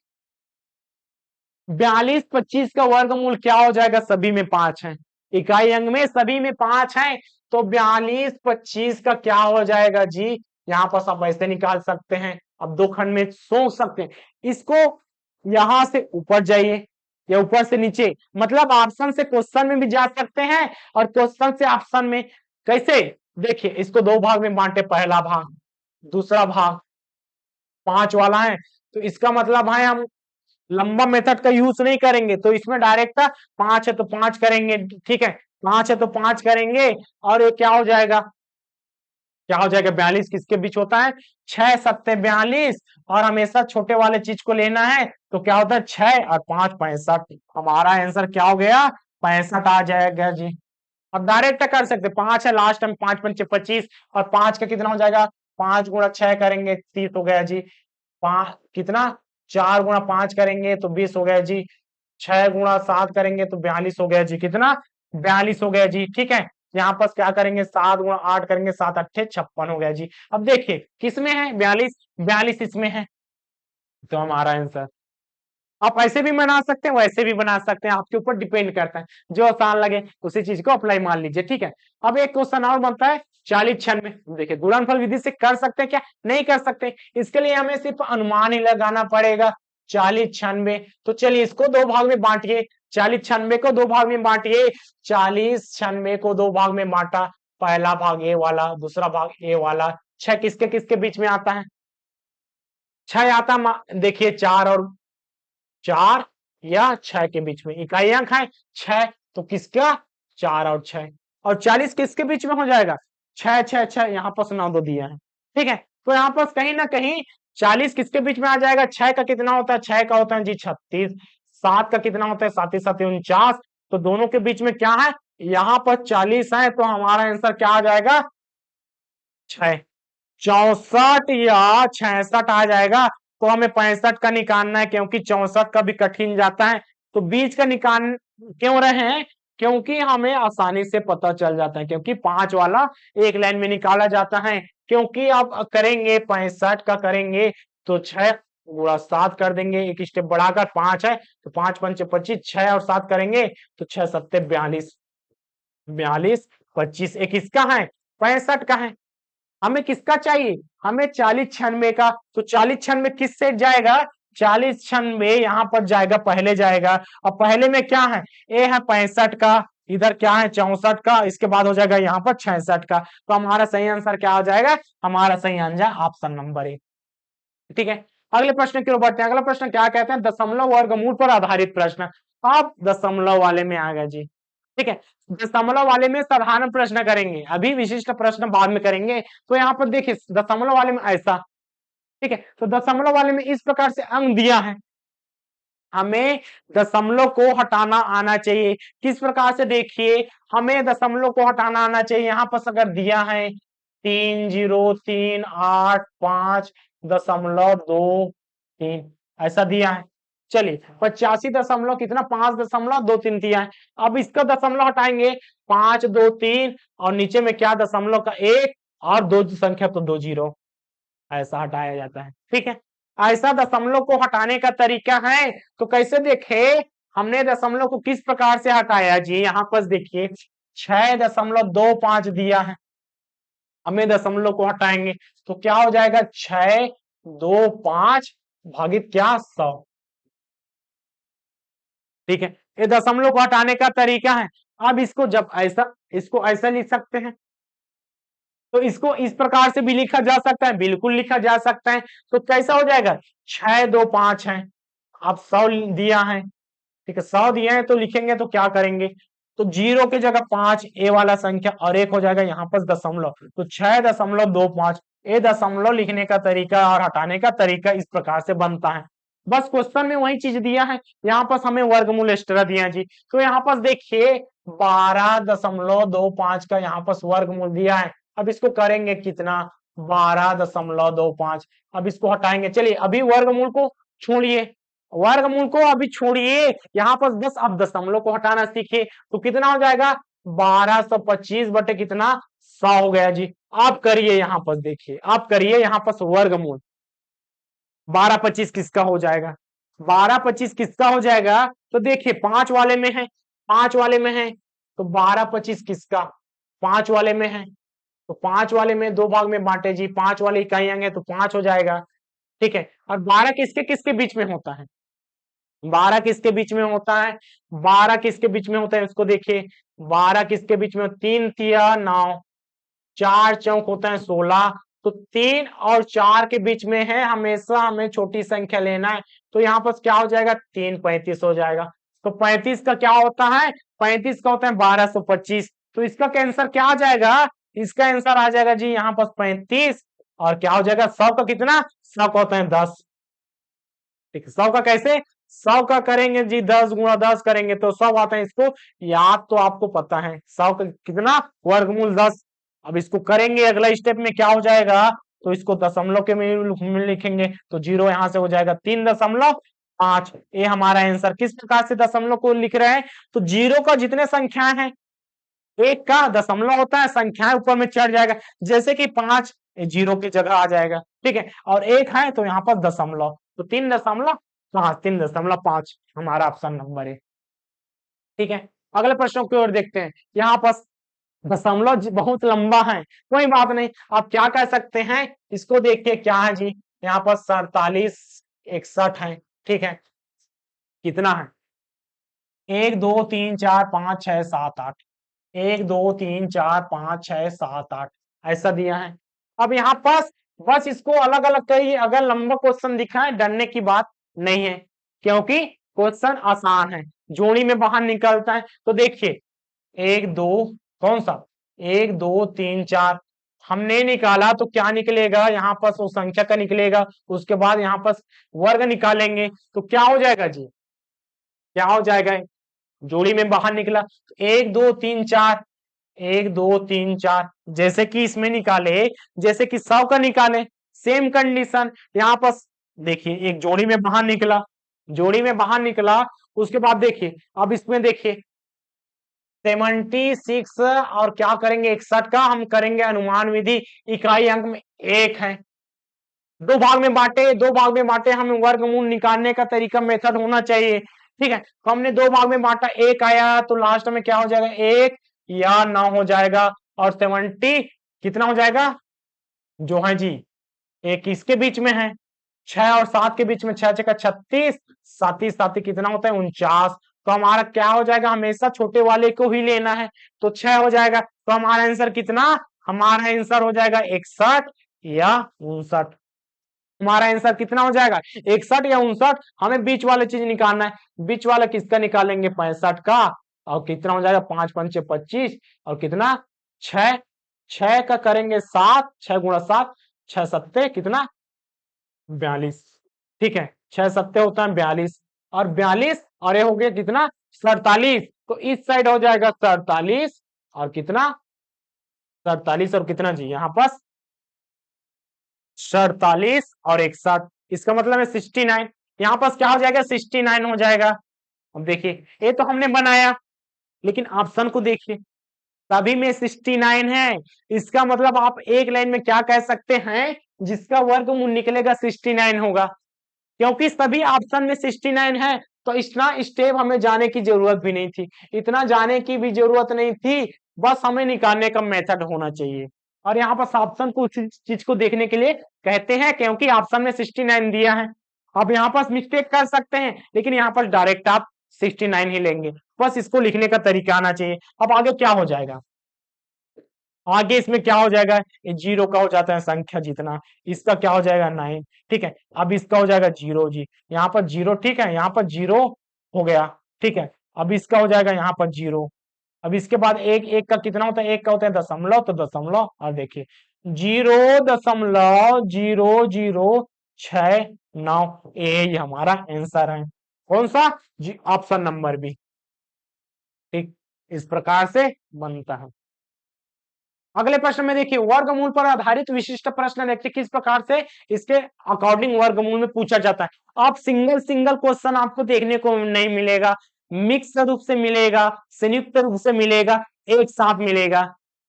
42 25 का वर्गमूल क्या हो जाएगा, सभी में 5 है, इकाई अंग में सभी में 5 है। तो 42 25 का क्या हो जाएगा जी, यहाँ पर आप ऐसे निकाल सकते हैं। अब दो खंड में सोच सकते हैं इसको, यहां से ऊपर जाइए या ऊपर से नीचे, मतलब ऑप्शन से क्वेश्चन में भी जा सकते हैं, और क्वेश्चन से ऑप्शन में। कैसे, देखिए इसको दो भाग में बांटे, पहला भाग दूसरा भाग, 5 वाला है, तो इसका मतलब है हम लंबा मेथड का यूज नहीं करेंगे, तो इसमें डायरेक्ट 5 है तो 5 करेंगे। ठीक है, 5 है तो 5 करेंगे, और ये क्या हो जाएगा, क्या हो जाएगा, 42 किसके बीच होता है, 6 7 42, और हमेशा छोटे वाले चीज को लेना है। तो क्या होता है, 6 और 5 65। हमारा आंसर क्या हो गया, 65 आ जाएगा जी। अब डायरेक्ट कर सकते, 5 है लास्ट में, 5 5 25, और 5 का कितना हो जाएगा, 5 गुणा 6 करेंगे 30 हो गया जी। 5 कितना, 4 गुणा 5 करेंगे तो 20 हो गया जी। 6 गुणा 7 करेंगे तो 42 हो गया जी, कितना, 42 हो गया जी। ठीक है, यहाँ पर क्या करेंगे, 7 गुणा 8 करेंगे, 7 8 56 हो गया जी। अब देखिए किसमें है 42, 42 इसमें है, तो हमारा आंसर। आप ऐसे भी बना सकते हैं, वैसे भी बना सकते हैं, आपके ऊपर डिपेंड करता है, जो आसान लगे उसी चीज को अप्लाई मान लीजिए। ठीक है, अब एक क्वेश्चन और बनता है 40 96। देखिए गुणनफल विधि से कर सकते हैं क्या? नहीं कर सकते। इसके लिए हमें सिर्फ अनुमान ही लगाना पड़ेगा। 40 96, तो चलिए इसको दो भाग में बांटिए। 40 96 को दो भाग में बांटिए। 40 96 को दो भाग में बांटा, पहला भाग ए वाला, दूसरा भाग ए वाला। 6 किसके किसके बीच में आता है? 6 आता, देखिए 4 और 4 या 6 के बीच में इकाई अंक है 6, तो किसका? 4 और 6। और 40 किसके बीच में हो जाएगा? 6 6 6, यहाँ पर 9 दो दिया है। ठीक है, तो यहाँ पर कहीं ना कहीं 40 किसके बीच में आ जाएगा? 6 का कितना होता है? 6 का होता है जी 36। 7 का कितना होता है? 7 7 49। तो दोनों के बीच में क्या है? यहाँ पर 40 है, तो हमारा आंसर क्या आ जाएगा? 6। 64 या 66 आ जाएगा। तो हमें 65 का निकालना है, क्योंकि 64 का भी कठिन जाता है। तो बीच का निकाल क्यों रहे हैं? क्योंकि हमें आसानी से पता चल जाता है, क्योंकि 5 वाला एक लाइन में निकाला जाता है। क्योंकि आप करेंगे 65 का करेंगे तो 6 गुणा 7 कर देंगे, एक स्टेप बढ़ाकर 5 है तो 5 पंचे 25, 6 और 7 करेंगे तो 6 सत्ते 42, 42 25। एक इसका है, 65 का है। हमें किसका चाहिए? हमें 40 96 का। तो 40 96 किस सेट जाएगा? 40 96 यहाँ पर जाएगा, पहले जाएगा। और पहले में क्या है? ए है 65 का, इधर क्या है? 64 का, इसके बाद हो जाएगा यहाँ पर 66 का। तो हमारा सही आंसर क्या हो जाएगा? हमारा सही आंसर ऑप्शन नंबर ए। ठीक है, अगले प्रश्न की ओर बढ़ते हैं। अगला प्रश्न क्या कहते हैं? दशमलव वर्गमूल पर आधारित प्रश्न। आप दशमलव वाले में आ गए जी। ठीक है, दशमलव वाले में साधारण प्रश्न करेंगे, अभी विशिष्ट प्रश्न बाद में करेंगे। तो यहाँ पर देखिए दशमलव वाले में ऐसा। ठीक है, तो दशमलव वाले में इस प्रकार से अंक दिया है, हमें दशमलव को हटाना आना चाहिए। किस प्रकार से? देखिए हमें दशमलव को हटाना आना चाहिए। यहाँ पर अगर दिया है 3038.5.2 3, ऐसा दिया है। चलिए 85 कितना 5.23 दिया है। अब इसका दशमलव हटाएंगे, 5 2 3, और नीचे में क्या? दशमलव का एक और दो संख्या, तो 2 जीरो, ऐसा हटाया जाता है। ठीक है, ऐसा दशमलव को हटाने का तरीका है। तो कैसे देखे? हमने दशमलव को किस प्रकार से हटाया जी? यहाँ पर देखिए 6.25 दिया है, हमें दशमलव को हटाएंगे तो क्या हो जाएगा? 6 2 5 भागित क्या? 100। ठीक है, ये दशमलव को हटाने का तरीका है। अब इसको जब ऐसा, इसको ऐसा लिख सकते हैं, तो इसको इस प्रकार से भी लिखा जा सकता है, बिल्कुल लिखा जा सकता है। तो कैसा हो जाएगा? 6 2 5 है, अब 100 दिया है। ठीक है, 100 दिया है तो लिखेंगे तो क्या करेंगे? तो जीरो की जगह 5 ए वाला संख्या और एक हो जाएगा यहाँ पर दशमलव, तो 6.25। ए दशमलव लिखने का तरीका और हटाने का तरीका इस प्रकार से बनता है। बस क्वेश्चन में वही चीज दिया है, यहाँ पर हमें वर्गमूल एक्स्ट्रा दिया जी। तो यहाँ पर देखिए 12.25 का यहाँ पर वर्गमूल दिया है। अब इसको करेंगे कितना? 12.25। अब इसको हटाएंगे। चलिए अभी वर्गमूल को छोड़िए, वर्गमूल को अभी छोड़िए, यहाँ पर बस आप दशमलव को हटाना सीखिए। तो कितना हो जाएगा? 1225 बटे कितना? 100 हो गया जी। आप करिए यहाँ पर, देखिए आप करिए यहाँ पर वर्गमूल। 1225 किसका हो जाएगा? 1225 किसका हो जाएगा? तो देखिए 5 वाले में है, 5 वाले में है, तो 1225 किसका? 5 वाले में है, तो 5 वाले में दो भाग में बांटे जी, 5 वाले इकाई आएंगे तो 5 हो जाएगा। ठीक है, और 12 किसके किसके बीच में होता है? 12 किसके बीच में होता है? 12 किसके बीच में होता है? इसको देखिए 12 किसके बीच में? 3 तिया 9, 4 चौक होता है 16। तो 3 और 4 के बीच में है, हमेशा हमें छोटी संख्या लेना है। तो यहाँ पर क्या हो जाएगा? 3 35 हो जाएगा। तो 35 का क्या होता है? 35 का होता है 1225। तो इसका आंसर क्या आ जाएगा? इसका आंसर आ जाएगा जी यहाँ पर 35। और क्या हो जाएगा? 100 का कितना? 100 का होता है 10। ठीक है, 100 का कैसे? 100 का करेंगे जी 10 गुणा 10 करेंगे तो 100 आता है। इसको याद तो आपको पता है, 100 का कितना? वर्गमूल 10। अब इसको करेंगे, अगला स्टेप में क्या हो जाएगा? तो इसको दशमलव के में लिखेंगे, तो जीरो यहां से हो जाएगा 3.5। ये हमारा आंसर। किस प्रकार से दशमलव को लिख रहे हैं? तो जीरो का जितने संख्याएं हैं, एक का दशमलव होता है, संख्याएं ऊपर में चढ़ जाएगा, जैसे कि 5 जीरो की जगह आ जाएगा। ठीक है, और एक है तो यहाँ पर दशमलव, तो 3.5, 3.5 हमारा ऑप्शन नंबर है। ठीक है, अगले प्रश्नों की ओर देखते हैं। यहाँ पर दशमलव बहुत लंबा है, कोई बात नहीं। आप क्या कह सकते हैं, इसको देखिए क्या है जी, यहाँ पर 47 61 है, ठीक है। कितना है, 1 2 3 4 5 6 7 8, 1 2 3 4 5 6 7 8 ऐसा दिया है। अब यहाँ पर बस इसको अलग अलग करिए, अगर लंबा क्वेश्चन दिखा है डरने की बात नहीं है, क्योंकि क्वेश्चन आसान है, जोड़ी में बाहर निकलता है। तो देखिए 1 2, कौन सा, 1 2 3 4 हमने निकाला तो क्या निकलेगा, यहाँ पर वो संख्या का निकलेगा, उसके बाद यहाँ पर वर्ग निकालेंगे तो क्या हो जाएगा जी, क्या हो जाएगा, जोड़ी में बाहर निकला तो 1 2 3 4, 1 2 3 4 जैसे कि इसमें निकाले, जैसे कि 100 का निकाले, सेम कंडीशन यहाँ पर। देखिए एक जोड़ी में बाहर निकला, जोड़ी में बाहर निकला, उसके बाद देखिए अब इसमें देखिए 76 और क्या करेंगे 61 का हम करेंगे अनुमान विधि, इकाई अंक में 1 है, दो भाग में बांटे, दो भाग में बांटे, हमें वर्गमूल निकालने का तरीका मेथड होना चाहिए, ठीक है। तो हमने दो भाग में बांटा, 1 आया तो लास्ट में क्या हो जाएगा, 1 या 9 हो जाएगा, और 70 कितना हो जाएगा, जो है जी एक इसके बीच में है, 6 और 7 के बीच में, 6 6 का 36, 7 7 कितना होता है 49। तो हमारा क्या हो जाएगा, हमेशा छोटे वाले को ही लेना है, तो 6 हो जाएगा। तो हमारा आंसर कितना, हमारा आंसर हो जाएगा 61 या 59। हमारा आंसर कितना हो जाएगा, 61 या 59। हमें बीच वाला चीज निकालना है, बीच वाला किसका निकालेंगे, 65 का, और कितना हो जाएगा 5 5 25, और कितना 6, 6 का करेंगे 7, 6 गुणा 7, 6 7 कितना 42, ठीक है, 6 7 होता है 42, और 42 और ये हो गया कितना 47। तो इस साइड हो जाएगा 47 और कितना 47 और कितना जी, यहाँ पर 47 और 61, इसका मतलब है 69। यहाँ पास क्या हो जाएगा 69 हो जाएगा। अब देखिए ये तो हमने बनाया, लेकिन ऑप्शन को देखिए सभी में 69 है, इसका मतलब आप एक लाइन में क्या कह सकते हैं, जिसका वर्गमूल निकलेगा 69 होगा, क्योंकि सभी ऑप्शन में 69 है। तो इतना स्टेप हमें जाने की जरूरत भी नहीं थी, इतना जाने की भी जरूरत नहीं थी, बस हमें निकालने का मेथड होना चाहिए। और यहाँ पर ऑप्शन को उस चीज को देखने के लिए कहते हैं, क्योंकि ऑप्शन में 69 दिया है। अब यहाँ पर मिस्टेक कर सकते हैं, लेकिन यहाँ पर डायरेक्ट आप 69 ही लेंगे, बस इसको लिखने का तरीका आना चाहिए। अब आगे क्या हो जाएगा, आगे इसमें क्या हो जाएगा, ये जीरो का हो जाता है संख्या जितना, इसका क्या हो जाएगा 9, ठीक है। अब इसका हो जाएगा जीरो जी, यहाँ पर जीरो, ठीक है, यहाँ पर जीरो हो गया, ठीक है। अब इसका हो जाएगा यहाँ पर जीरो। अब इसके बाद एक, एक का कितना होता है, एक का होता है दशमलव, तो दशमलव, और देखिए 0.0069, ये हमारा आंसर है, कौन सा जी, ऑप्शन नंबर बी, ठीक। इस प्रकार से बनता है। अगले प्रश्न में देखिए वर्गमूल पर आधारित विशिष्ट प्रश्न देखिए किस प्रकार से इसके अकॉर्डिंग वर्गमूल में पूछा जाता है। आप सिंगल सिंगल क्वेश्चन आपको देखने को नहीं मिलेगा, मिक्स रूप से मिलेगा, संयुक्त रूप से मिलेगा, एक साथ मिलेगा।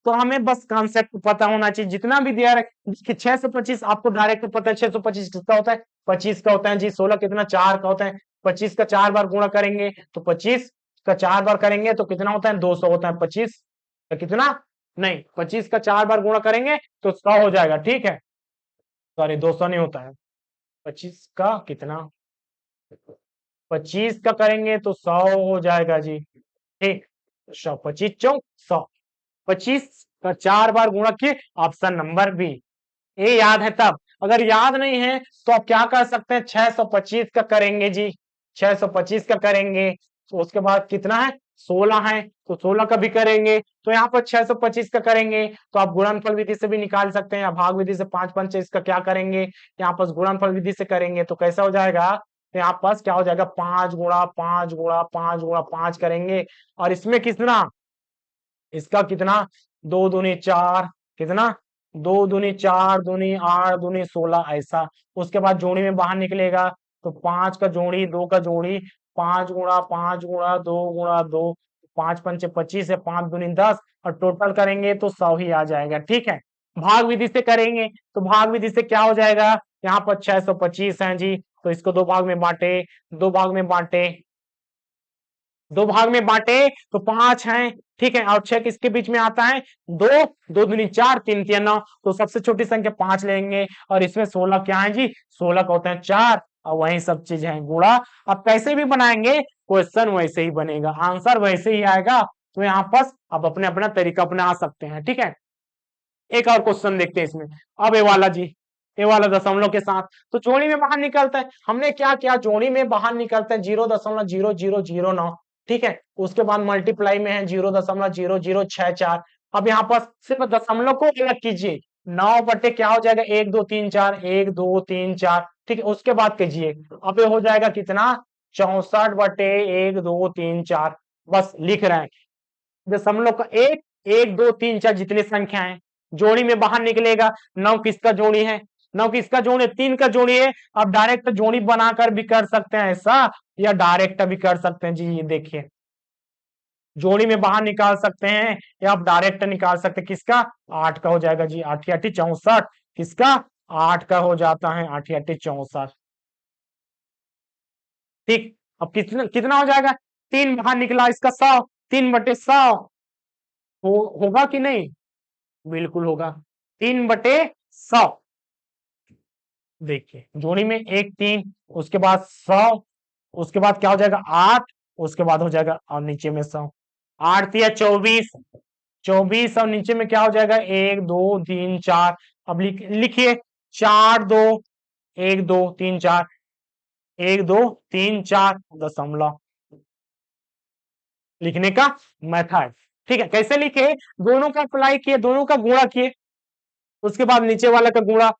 तो हमें बस कॉन्सेप्ट पता होना चाहिए, जितना भी दिया है 625 आपको डायरेक्ट पता है, 625 किसका होता है 25 का होता है जी, 16 कितना 4 का होता है, 25 का 4 बार गुणा करेंगे तो 25 का 4 बार करेंगे तो कितना होता है 200 होता है, 25 का कितना, नहीं 25 का 4 बार गुणा करेंगे तो 100 हो जाएगा, ठीक है। सॉरी 200 नहीं होता है, 25 का कितना, 25 का करेंगे तो 100 हो जाएगा जी, ठीक। 100, 25 चौक 100, 25 का 4 बार गुणा किए, ऑप्शन नंबर बी। ये याद है तब, अगर याद नहीं है तो आप क्या कर सकते हैं, 625 का करेंगे जी, 625 का करेंगे, तो उसके बाद कितना है 16 है, तो 16 का भी करेंगे, तो यहाँ पर 625 का करेंगे, तो आप गुणनफल विधि से भी निकाल सकते हैं, या भाग विधि से, 5 5 इसका क्या करेंगे, यहाँ पर गुणनफल विधि से करेंगे तो कैसा हो जाएगा, तो यहाँ पास क्या हो जाएगा 5 गुणा 5 गुणा 5 गुणा 5 करेंगे, और इसमें कितना, इसका कितना 2 दूनी 4, कितना 2 दूनी 4 दूनी 8 दूनी 16 ऐसा। उसके बाद जोड़ी में बाहर निकलेगा तो 5 का जोड़ी, 2 का जोड़ी, 5 गुणा 5 गुणा 2 गुणा 2, 5 पंचे 25 है, 5 दूनी 10, और टोटल करेंगे तो 100 ही आ जाएगा, ठीक है। भाग विधि से करेंगे तो भाग विधि से क्या हो जाएगा, यहाँ पर 625 है जी, तो इसको दो भाग में बांटे, दो भाग में बांटे, दो भाग में बांटे तो 5 हैं, ठीक है, और 6 किसके बीच में आता है, दो, दो दूनी 4, 3 तिया 9, तो सबसे छोटी संख्या 5 लेंगे और इसमें 16 क्या है जी, 16 का होता है 4 और वही सब चीज है गुणा। अब कैसे भी बनाएंगे क्वेश्चन वैसे ही बनेगा, आंसर वैसे ही आएगा, तो यहाँ पर आप अपने अपना तरीका अपना सकते हैं, ठीक है। एक और क्वेश्चन देखते हैं इसमें। अब ये वाला जी, ये वाला दशमलव के साथ तो जोड़ी में बाहर निकलता है, हमने क्या किया, जोड़ी में बाहर निकलता है 0.0009, ठीक है, उसके बाद मल्टीप्लाई में है 0.0064। अब यहाँ पर सिर्फ दशमलव को अलग कीजिए, 9 बटे क्या हो जाएगा, 1 2 3 4, 1 2 3 4, ठीक है, उसके बाद कीजिए, अब ये हो जाएगा कितना, 64 बटे 1 2 3 4, बस लिख रहे हैं दशमलव का एक, 1 2 3 4 जितनी संख्या है जोड़ी में बाहर निकलेगा। 9 किसका जोड़ी है, 9 किसका जोड़ी है, 3 का जोड़ी है। आप डायरेक्ट जोड़ी बनाकर भी कर सकते हैं ऐसा, या डायरेक्ट भी कर सकते हैं जी, ये देखिए जोड़ी में बाहर निकाल सकते हैं या आप डायरेक्ट निकाल सकते हैं, किसका, 8 का हो जाएगा जी, 8 8 64, किसका, 8 का हो जाता है, 8 8 64, ठीक। अब कितना कितना हो जाएगा, 3 बाहर निकला, इसका 100, 3/100 होगा कि नहीं, बिल्कुल होगा, 3/100। देखिए जोड़ी में 1 3, उसके बाद 100, उसके बाद क्या हो जाएगा 8, उसके बाद हो जाएगा और नीचे में 100, 8 या 24, 24 और नीचे में क्या हो जाएगा 1 2 3 4। अब लिखिए 4 2 1 2 3 4, 1 2 3 4 दशमलव लिखने का मेथड, ठीक है। कैसे लिखे, दोनों का अप्लाई किए, दोनों का गुणा किए, उसके बाद नीचे वाला का गुणा,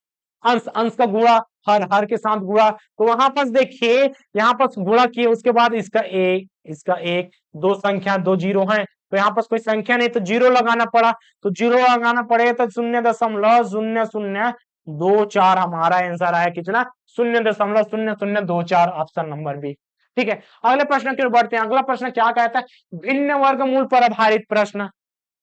अंश अंश का गुणा, हर हर के साथ गुणा, तो वहां पर देखिए यहाँ पर गुणा किए, उसके बाद इसका एक, इसका एक, दो संख्या दो जीरो है, तो यहाँ पर कोई संख्या नहीं तो जीरो लगाना पड़ा, तो जीरो लगाना पड़े तो 0.0024 हमारा आंसर आया कितना, 0.0024, ऑप्शन नंबर बी, ठीक है। अगले प्रश्न की ओर बढ़ते हैं। अगला प्रश्न क्या कहता है, भिन्न वर्गमूल पर आधारित प्रश्न।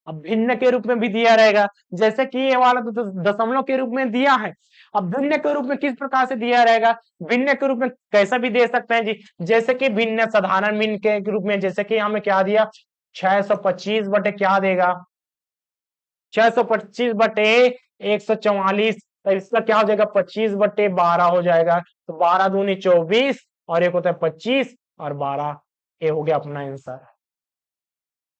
अब भिन्न के रूप में भी दिया रहेगा, जैसे कि ये वाला तो दशमलव के रूप में दिया है, अब भिन्न के रूप में किस प्रकार से दिया रहेगा, भिन्न के रूप में कैसा भी दे सकते हैं जी, जैसे कि भिन्न साधारण भिन्न के रूप में, जैसे कि हमें क्या दिया, 625 बटे क्या देगा, 625 बटे 144, तो इसका क्या हो जाएगा 25/12 हो जाएगा, तो 12 दूनी 24 और एक होता है 25 और 12, ये हो गया अपना आंसर,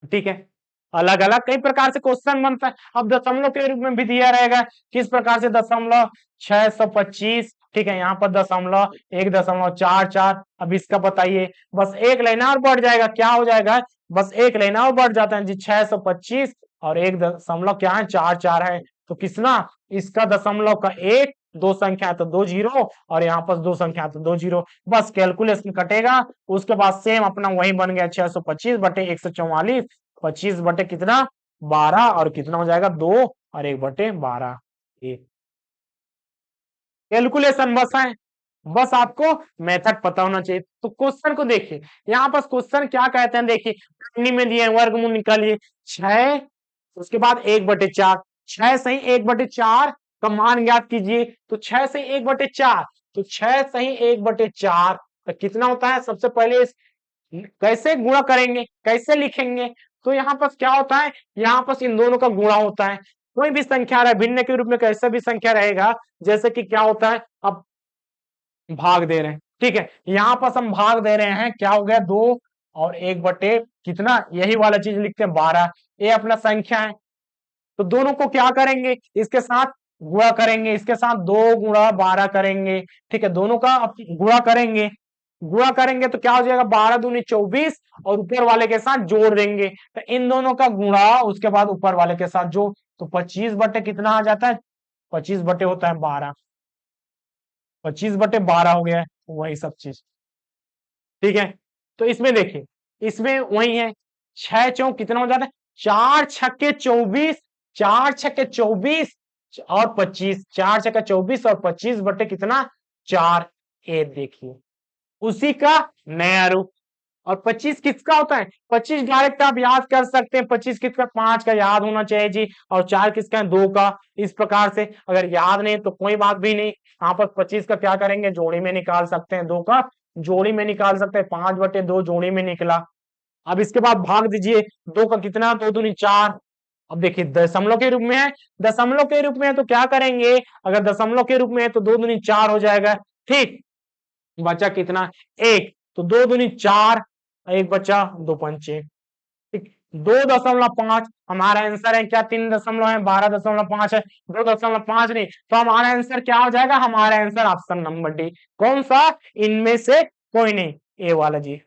ठीक है। अलग अलग कई प्रकार से क्वेश्चन बनता है। अब दशमलव के रूप में भी दिया रहेगा, किस प्रकार से, दशमलव 625, ठीक है, यहाँ पर दशमलव 1.44। अब इसका बताइए, बस एक लाइन और बढ़ जाएगा, क्या हो जाएगा, बस एक लाइन और बढ़ जाता है जी, 625 और 1 क्या है 44 है, तो किसना, इसका दशमलव का एक, दो संख्या तो दो जीरो और यहाँ पर दो संख्या तो दो जीरो, बस कैलकुलेशन कटेगा, उसके बाद सेम अपना वही बन गया 625 बटे 144, 25 बटे कितना 12 और कितना हो जाएगा 2 और 1/12, कैलकुलेशन बस है, बस आपको मेथड पता होना चाहिए। तो क्वेश्चन को देखिए, यहाँ पर क्वेश्चन क्या कहते हैं, देखिए पन्नी में दिए वर्गमूल निकालिए, 6 उसके बाद 1/4, 6 सही 1/4 का मान ज्ञात कीजिए, तो 6 से 1/4, तो 6 सही 1/4 तो कितना होता है, सबसे पहले कैसे गुणा करेंगे, कैसे लिखेंगे, तो यहाँ पर क्या होता है, यहाँ पर इन दोनों का गुणा होता है, कोई भी संख्या रहे भिन्न के रूप में कैसा भी संख्या रहेगा, जैसे कि क्या होता है, अब भाग दे रहे हैं, ठीक है, यहाँ पर हम भाग दे रहे हैं, क्या हो गया 2 और 1 कितना, यही वाला चीज लिखते हैं 12, ये अपना संख्या है, तो दोनों को क्या करेंगे, इसके साथ गुणा करेंगे, इसके साथ 2 गुणा 12 करेंगे, ठीक है, दोनों का गुणा करेंगे, गुणा करेंगे तो क्या हो जाएगा 12 दूनी 24 और ऊपर वाले के साथ जोड़ देंगे, तो इन दोनों का गुणा उसके बाद ऊपर वाले के साथ जोड़, तो 25 बटे कितना आ जाता है, 25 बटे होता है 12, 25/12 हो गया है, वही सब चीज, ठीक है। तो इसमें देखिए, इसमें वही है, 6 चौक कितना हो जाता है, 4 छक्के 24, 4 छक्के 24 और 25, 4 छक्के 24 और 25 बटे कितना 4, ये देखिए उसी का नया रूप। और 25 किसका होता है, 25 डायरेक्ट आप याद कर सकते हैं, 25 किसका, 5 का याद होना चाहिए जी, और 4 किसका है 2 का, इस प्रकार से अगर याद नहीं तो कोई बात भी नहीं, यहाँ पर 25 का क्या करेंगे, जोड़ी में निकाल सकते हैं, 2 का जोड़ी में निकाल सकते हैं, 5/2 जोड़ी में निकला, अब इसके बाद भाग दीजिए, 2 का कितना, 2 दूनी 4। अब देखिए दशमलव के रूप में है, दशमलव के रूप में है तो क्या करेंगे, अगर दशमलव के रूप में है तो 2 दूनी 4 हो जाएगा। ठीक, बचा कितना, 1, तो 2 दूनी 4, 1 बचा, 2 पंचे, ठीक, 2.5 हमारा आंसर है क्या, 3 दशमलव है, 12.5 है, 2.5 नहीं, तो हमारा आंसर क्या हो जाएगा, हमारा आंसर ऑप्शन नंबर डी। कौन सा, इनमें से कोई नहीं, ए वाला जी।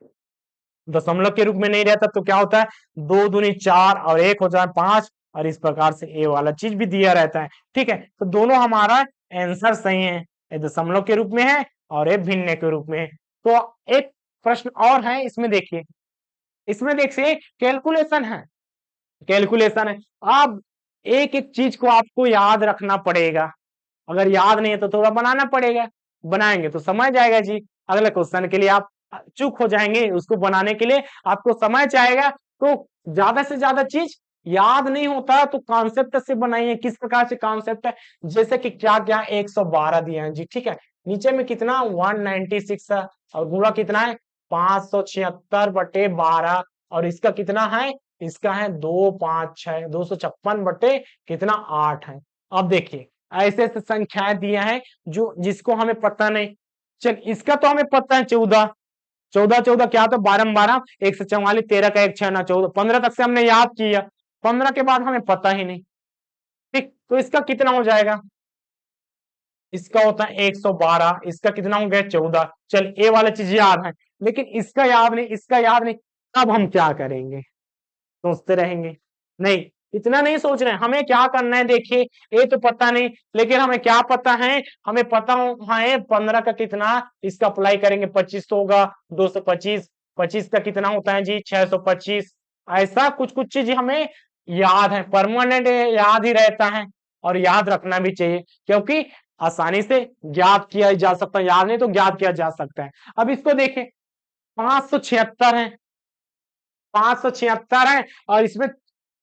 दशमलव के रूप में नहीं रहता तो क्या होता है, 2 दूनी 4 और 1 हो जाए 5, और इस प्रकार से ए वाला चीज भी दिया रहता है। ठीक है, तो दोनों हमारा आंसर सही है, ये दशमलव के रूप में है और ये भिन्न के रूप में है। तो एक प्रश्न और है इसमें, देखिए इसमें देखिए कैलकुलेशन है, कैलकुलेशन है। अब एक एक चीज को आपको याद रखना पड़ेगा, अगर याद नहीं है तो थोड़ा बनाना पड़ेगा, बनाएंगे तो समझ जाएगा जी। अगले क्वेश्चन के लिए आप चूक हो जाएंगे, उसको बनाने के लिए आपको समय चाहेगा, तो ज्यादा से ज्यादा चीज याद नहीं होता तो कॉन्सेप्ट से बनाइए। किस प्रकार से कॉन्सेप्ट है, जैसे कि क्या क्या 112 दिया है जी, ठीक है, नीचे में कितना 196 है, और गुणा कितना है 576/12, और इसका कितना है, इसका है 256, 256 बटे कितना 8 है। अब देखिए ऐसे ऐसे संख्याएं दिया है जो जिसको हमें पता नहीं। चल इसका तो हमें पता है 14, 14 14 क्या, तो 12 12, 144, 13 का 1 6 ना 14, 15 तक से हमने याद किया, 15 के बाद हमें पता ही नहीं। ठीक, तो इसका कितना हो जाएगा, इसका होता है 112, इसका कितना हो गया 14। चल ए वाला चीज याद है, लेकिन इसका याद नहीं, इसका याद नहीं, तब हम क्या करेंगे, सोचते रहेंगे, नहीं इतना नहीं सोच रहे हैं, हमें क्या करना है, देखिए ये तो पता नहीं, लेकिन हमें क्या पता है, हमें पता है 15 का कितना, इसका अप्लाई करेंगे 25 तो होगा 225, 25 का कितना होता है जी 625। ऐसा कुछ कुछ चीज हमें याद है, परमानेंट याद ही रहता है, और याद रखना भी चाहिए, क्योंकि आसानी से ज्ञात किया जा सकता है, याद नहीं तो ज्ञात किया जा सकता है। अब इसको देखें, 576 है, 576 है, और इसमें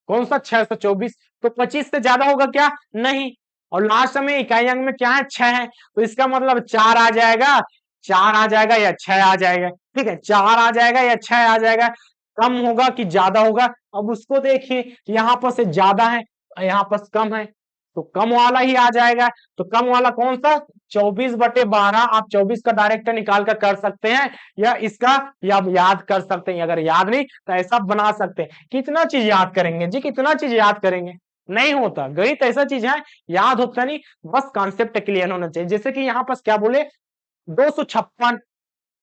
कौन सा 624, तो 25 से ज्यादा होगा क्या, नहीं, और लास्ट में इकाई अंक में क्या है 6 है, तो इसका मतलब 4 आ जाएगा, 4 आ जाएगा या 6 आ जाएगा। ठीक है, 4 आ जाएगा या 6 आ जाएगा, कम होगा कि ज्यादा होगा। अब उसको देखिए, यहाँ पर से ज्यादा है, यहाँ पर कम है, तो कम वाला ही आ जाएगा। तो कम वाला कौन सा, 24/12, आप 24 का डायरेक्ट निकाल कर सकते हैं, या इसका या याद कर सकते हैं, अगर याद नहीं तो ऐसा बना सकते हैं। कितना चीज याद करेंगे जी, कितना चीज याद करेंगे, नहीं होता, गणित ऐसा चीज है याद होता नहीं, बस कॉन्सेप्ट क्लियर होना चाहिए। जैसे कि यहाँ पर क्या बोले, 256,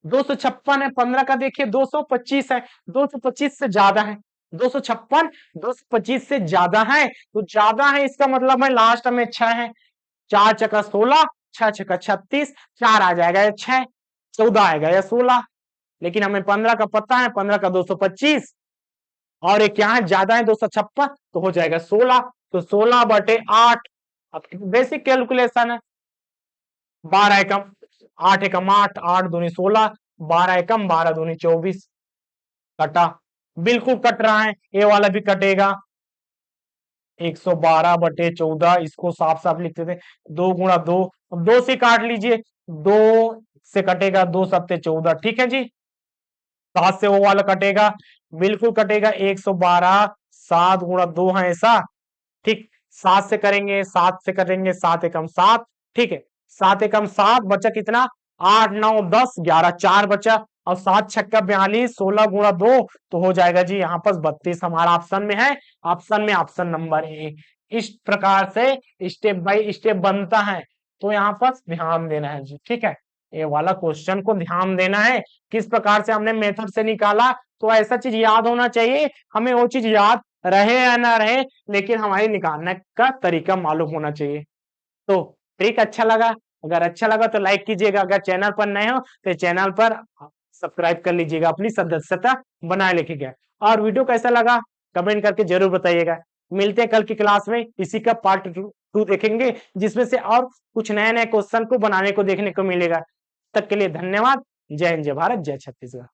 256 है, 15 का देखिए 225 है, 225 से ज्यादा है, 256 225 से ज्यादा है, तो ज्यादा है इसका मतलब है लास्ट में 6 है, 4 चक्का 16, 6 छक्का 36, 4 आ जाएगा या 6, 14 आएगा या 16, लेकिन हमें 15 का पता है, 15 का 225, और एक यहाँ ज्यादा है 256, तो हो जाएगा 16, तो 16/8। अब बेसिक कैलकुलेशन है, 12 एकम 8 एकम 8, 8 दूनी 16, 12 एकम 12 दूनी 24, कटा, बिल्कुल कट रहा है, ये वाला भी कटेगा, 112/14, इसको साफ साफ लिखते थे, 2 × 2, अब 2 से काट लीजिए, 2 से कटेगा, 2 7 14, ठीक है जी, 7 से वो वाला कटेगा, बिल्कुल कटेगा, 112, 7 × 2 है ऐसा, ठीक, 7 से करेंगे, 7 से करेंगे, 7 एकम 7, ठीक है, 7 एकम 7 बचा कितना, 8 9 10 11, 4 बचा, और 7 छक्का 42, 16 × 2, तो हो जाएगा जी यहाँ पर 32, हमारा ऑप्शन में है, ऑप्शन में ऑप्शन नंबर ए। इस प्रकार से स्टेप बाय स्टेप बनता है, तो यहाँ पर ध्यान देना है जी, ठीक है, ये वाला क्वेश्चन को ध्यान देना है, किस प्रकार से हमने मेथड से निकाला, तो ऐसा चीज याद होना चाहिए, हमें वो चीज याद रहे या ना रहे, लेकिन हमारी निकालने का तरीका मालूम होना चाहिए। तो ट्रिक अच्छा लगा, अगर अच्छा लगा तो लाइक कीजिएगा, अगर चैनल पर नए हो तो चैनल पर सब्सक्राइब कर लीजिएगा, अपनी सदस्यता बनाए लिखिएगा, और वीडियो कैसा लगा कमेंट करके जरूर बताइएगा। मिलते हैं कल की क्लास में, इसी का पार्ट 2 देखेंगे, जिसमें से और कुछ नए नए क्वेश्चन को बनाने को देखने को मिलेगा। तब तक के लिए धन्यवाद, जय हिंद, जय भारत, जय छत्तीसगढ़।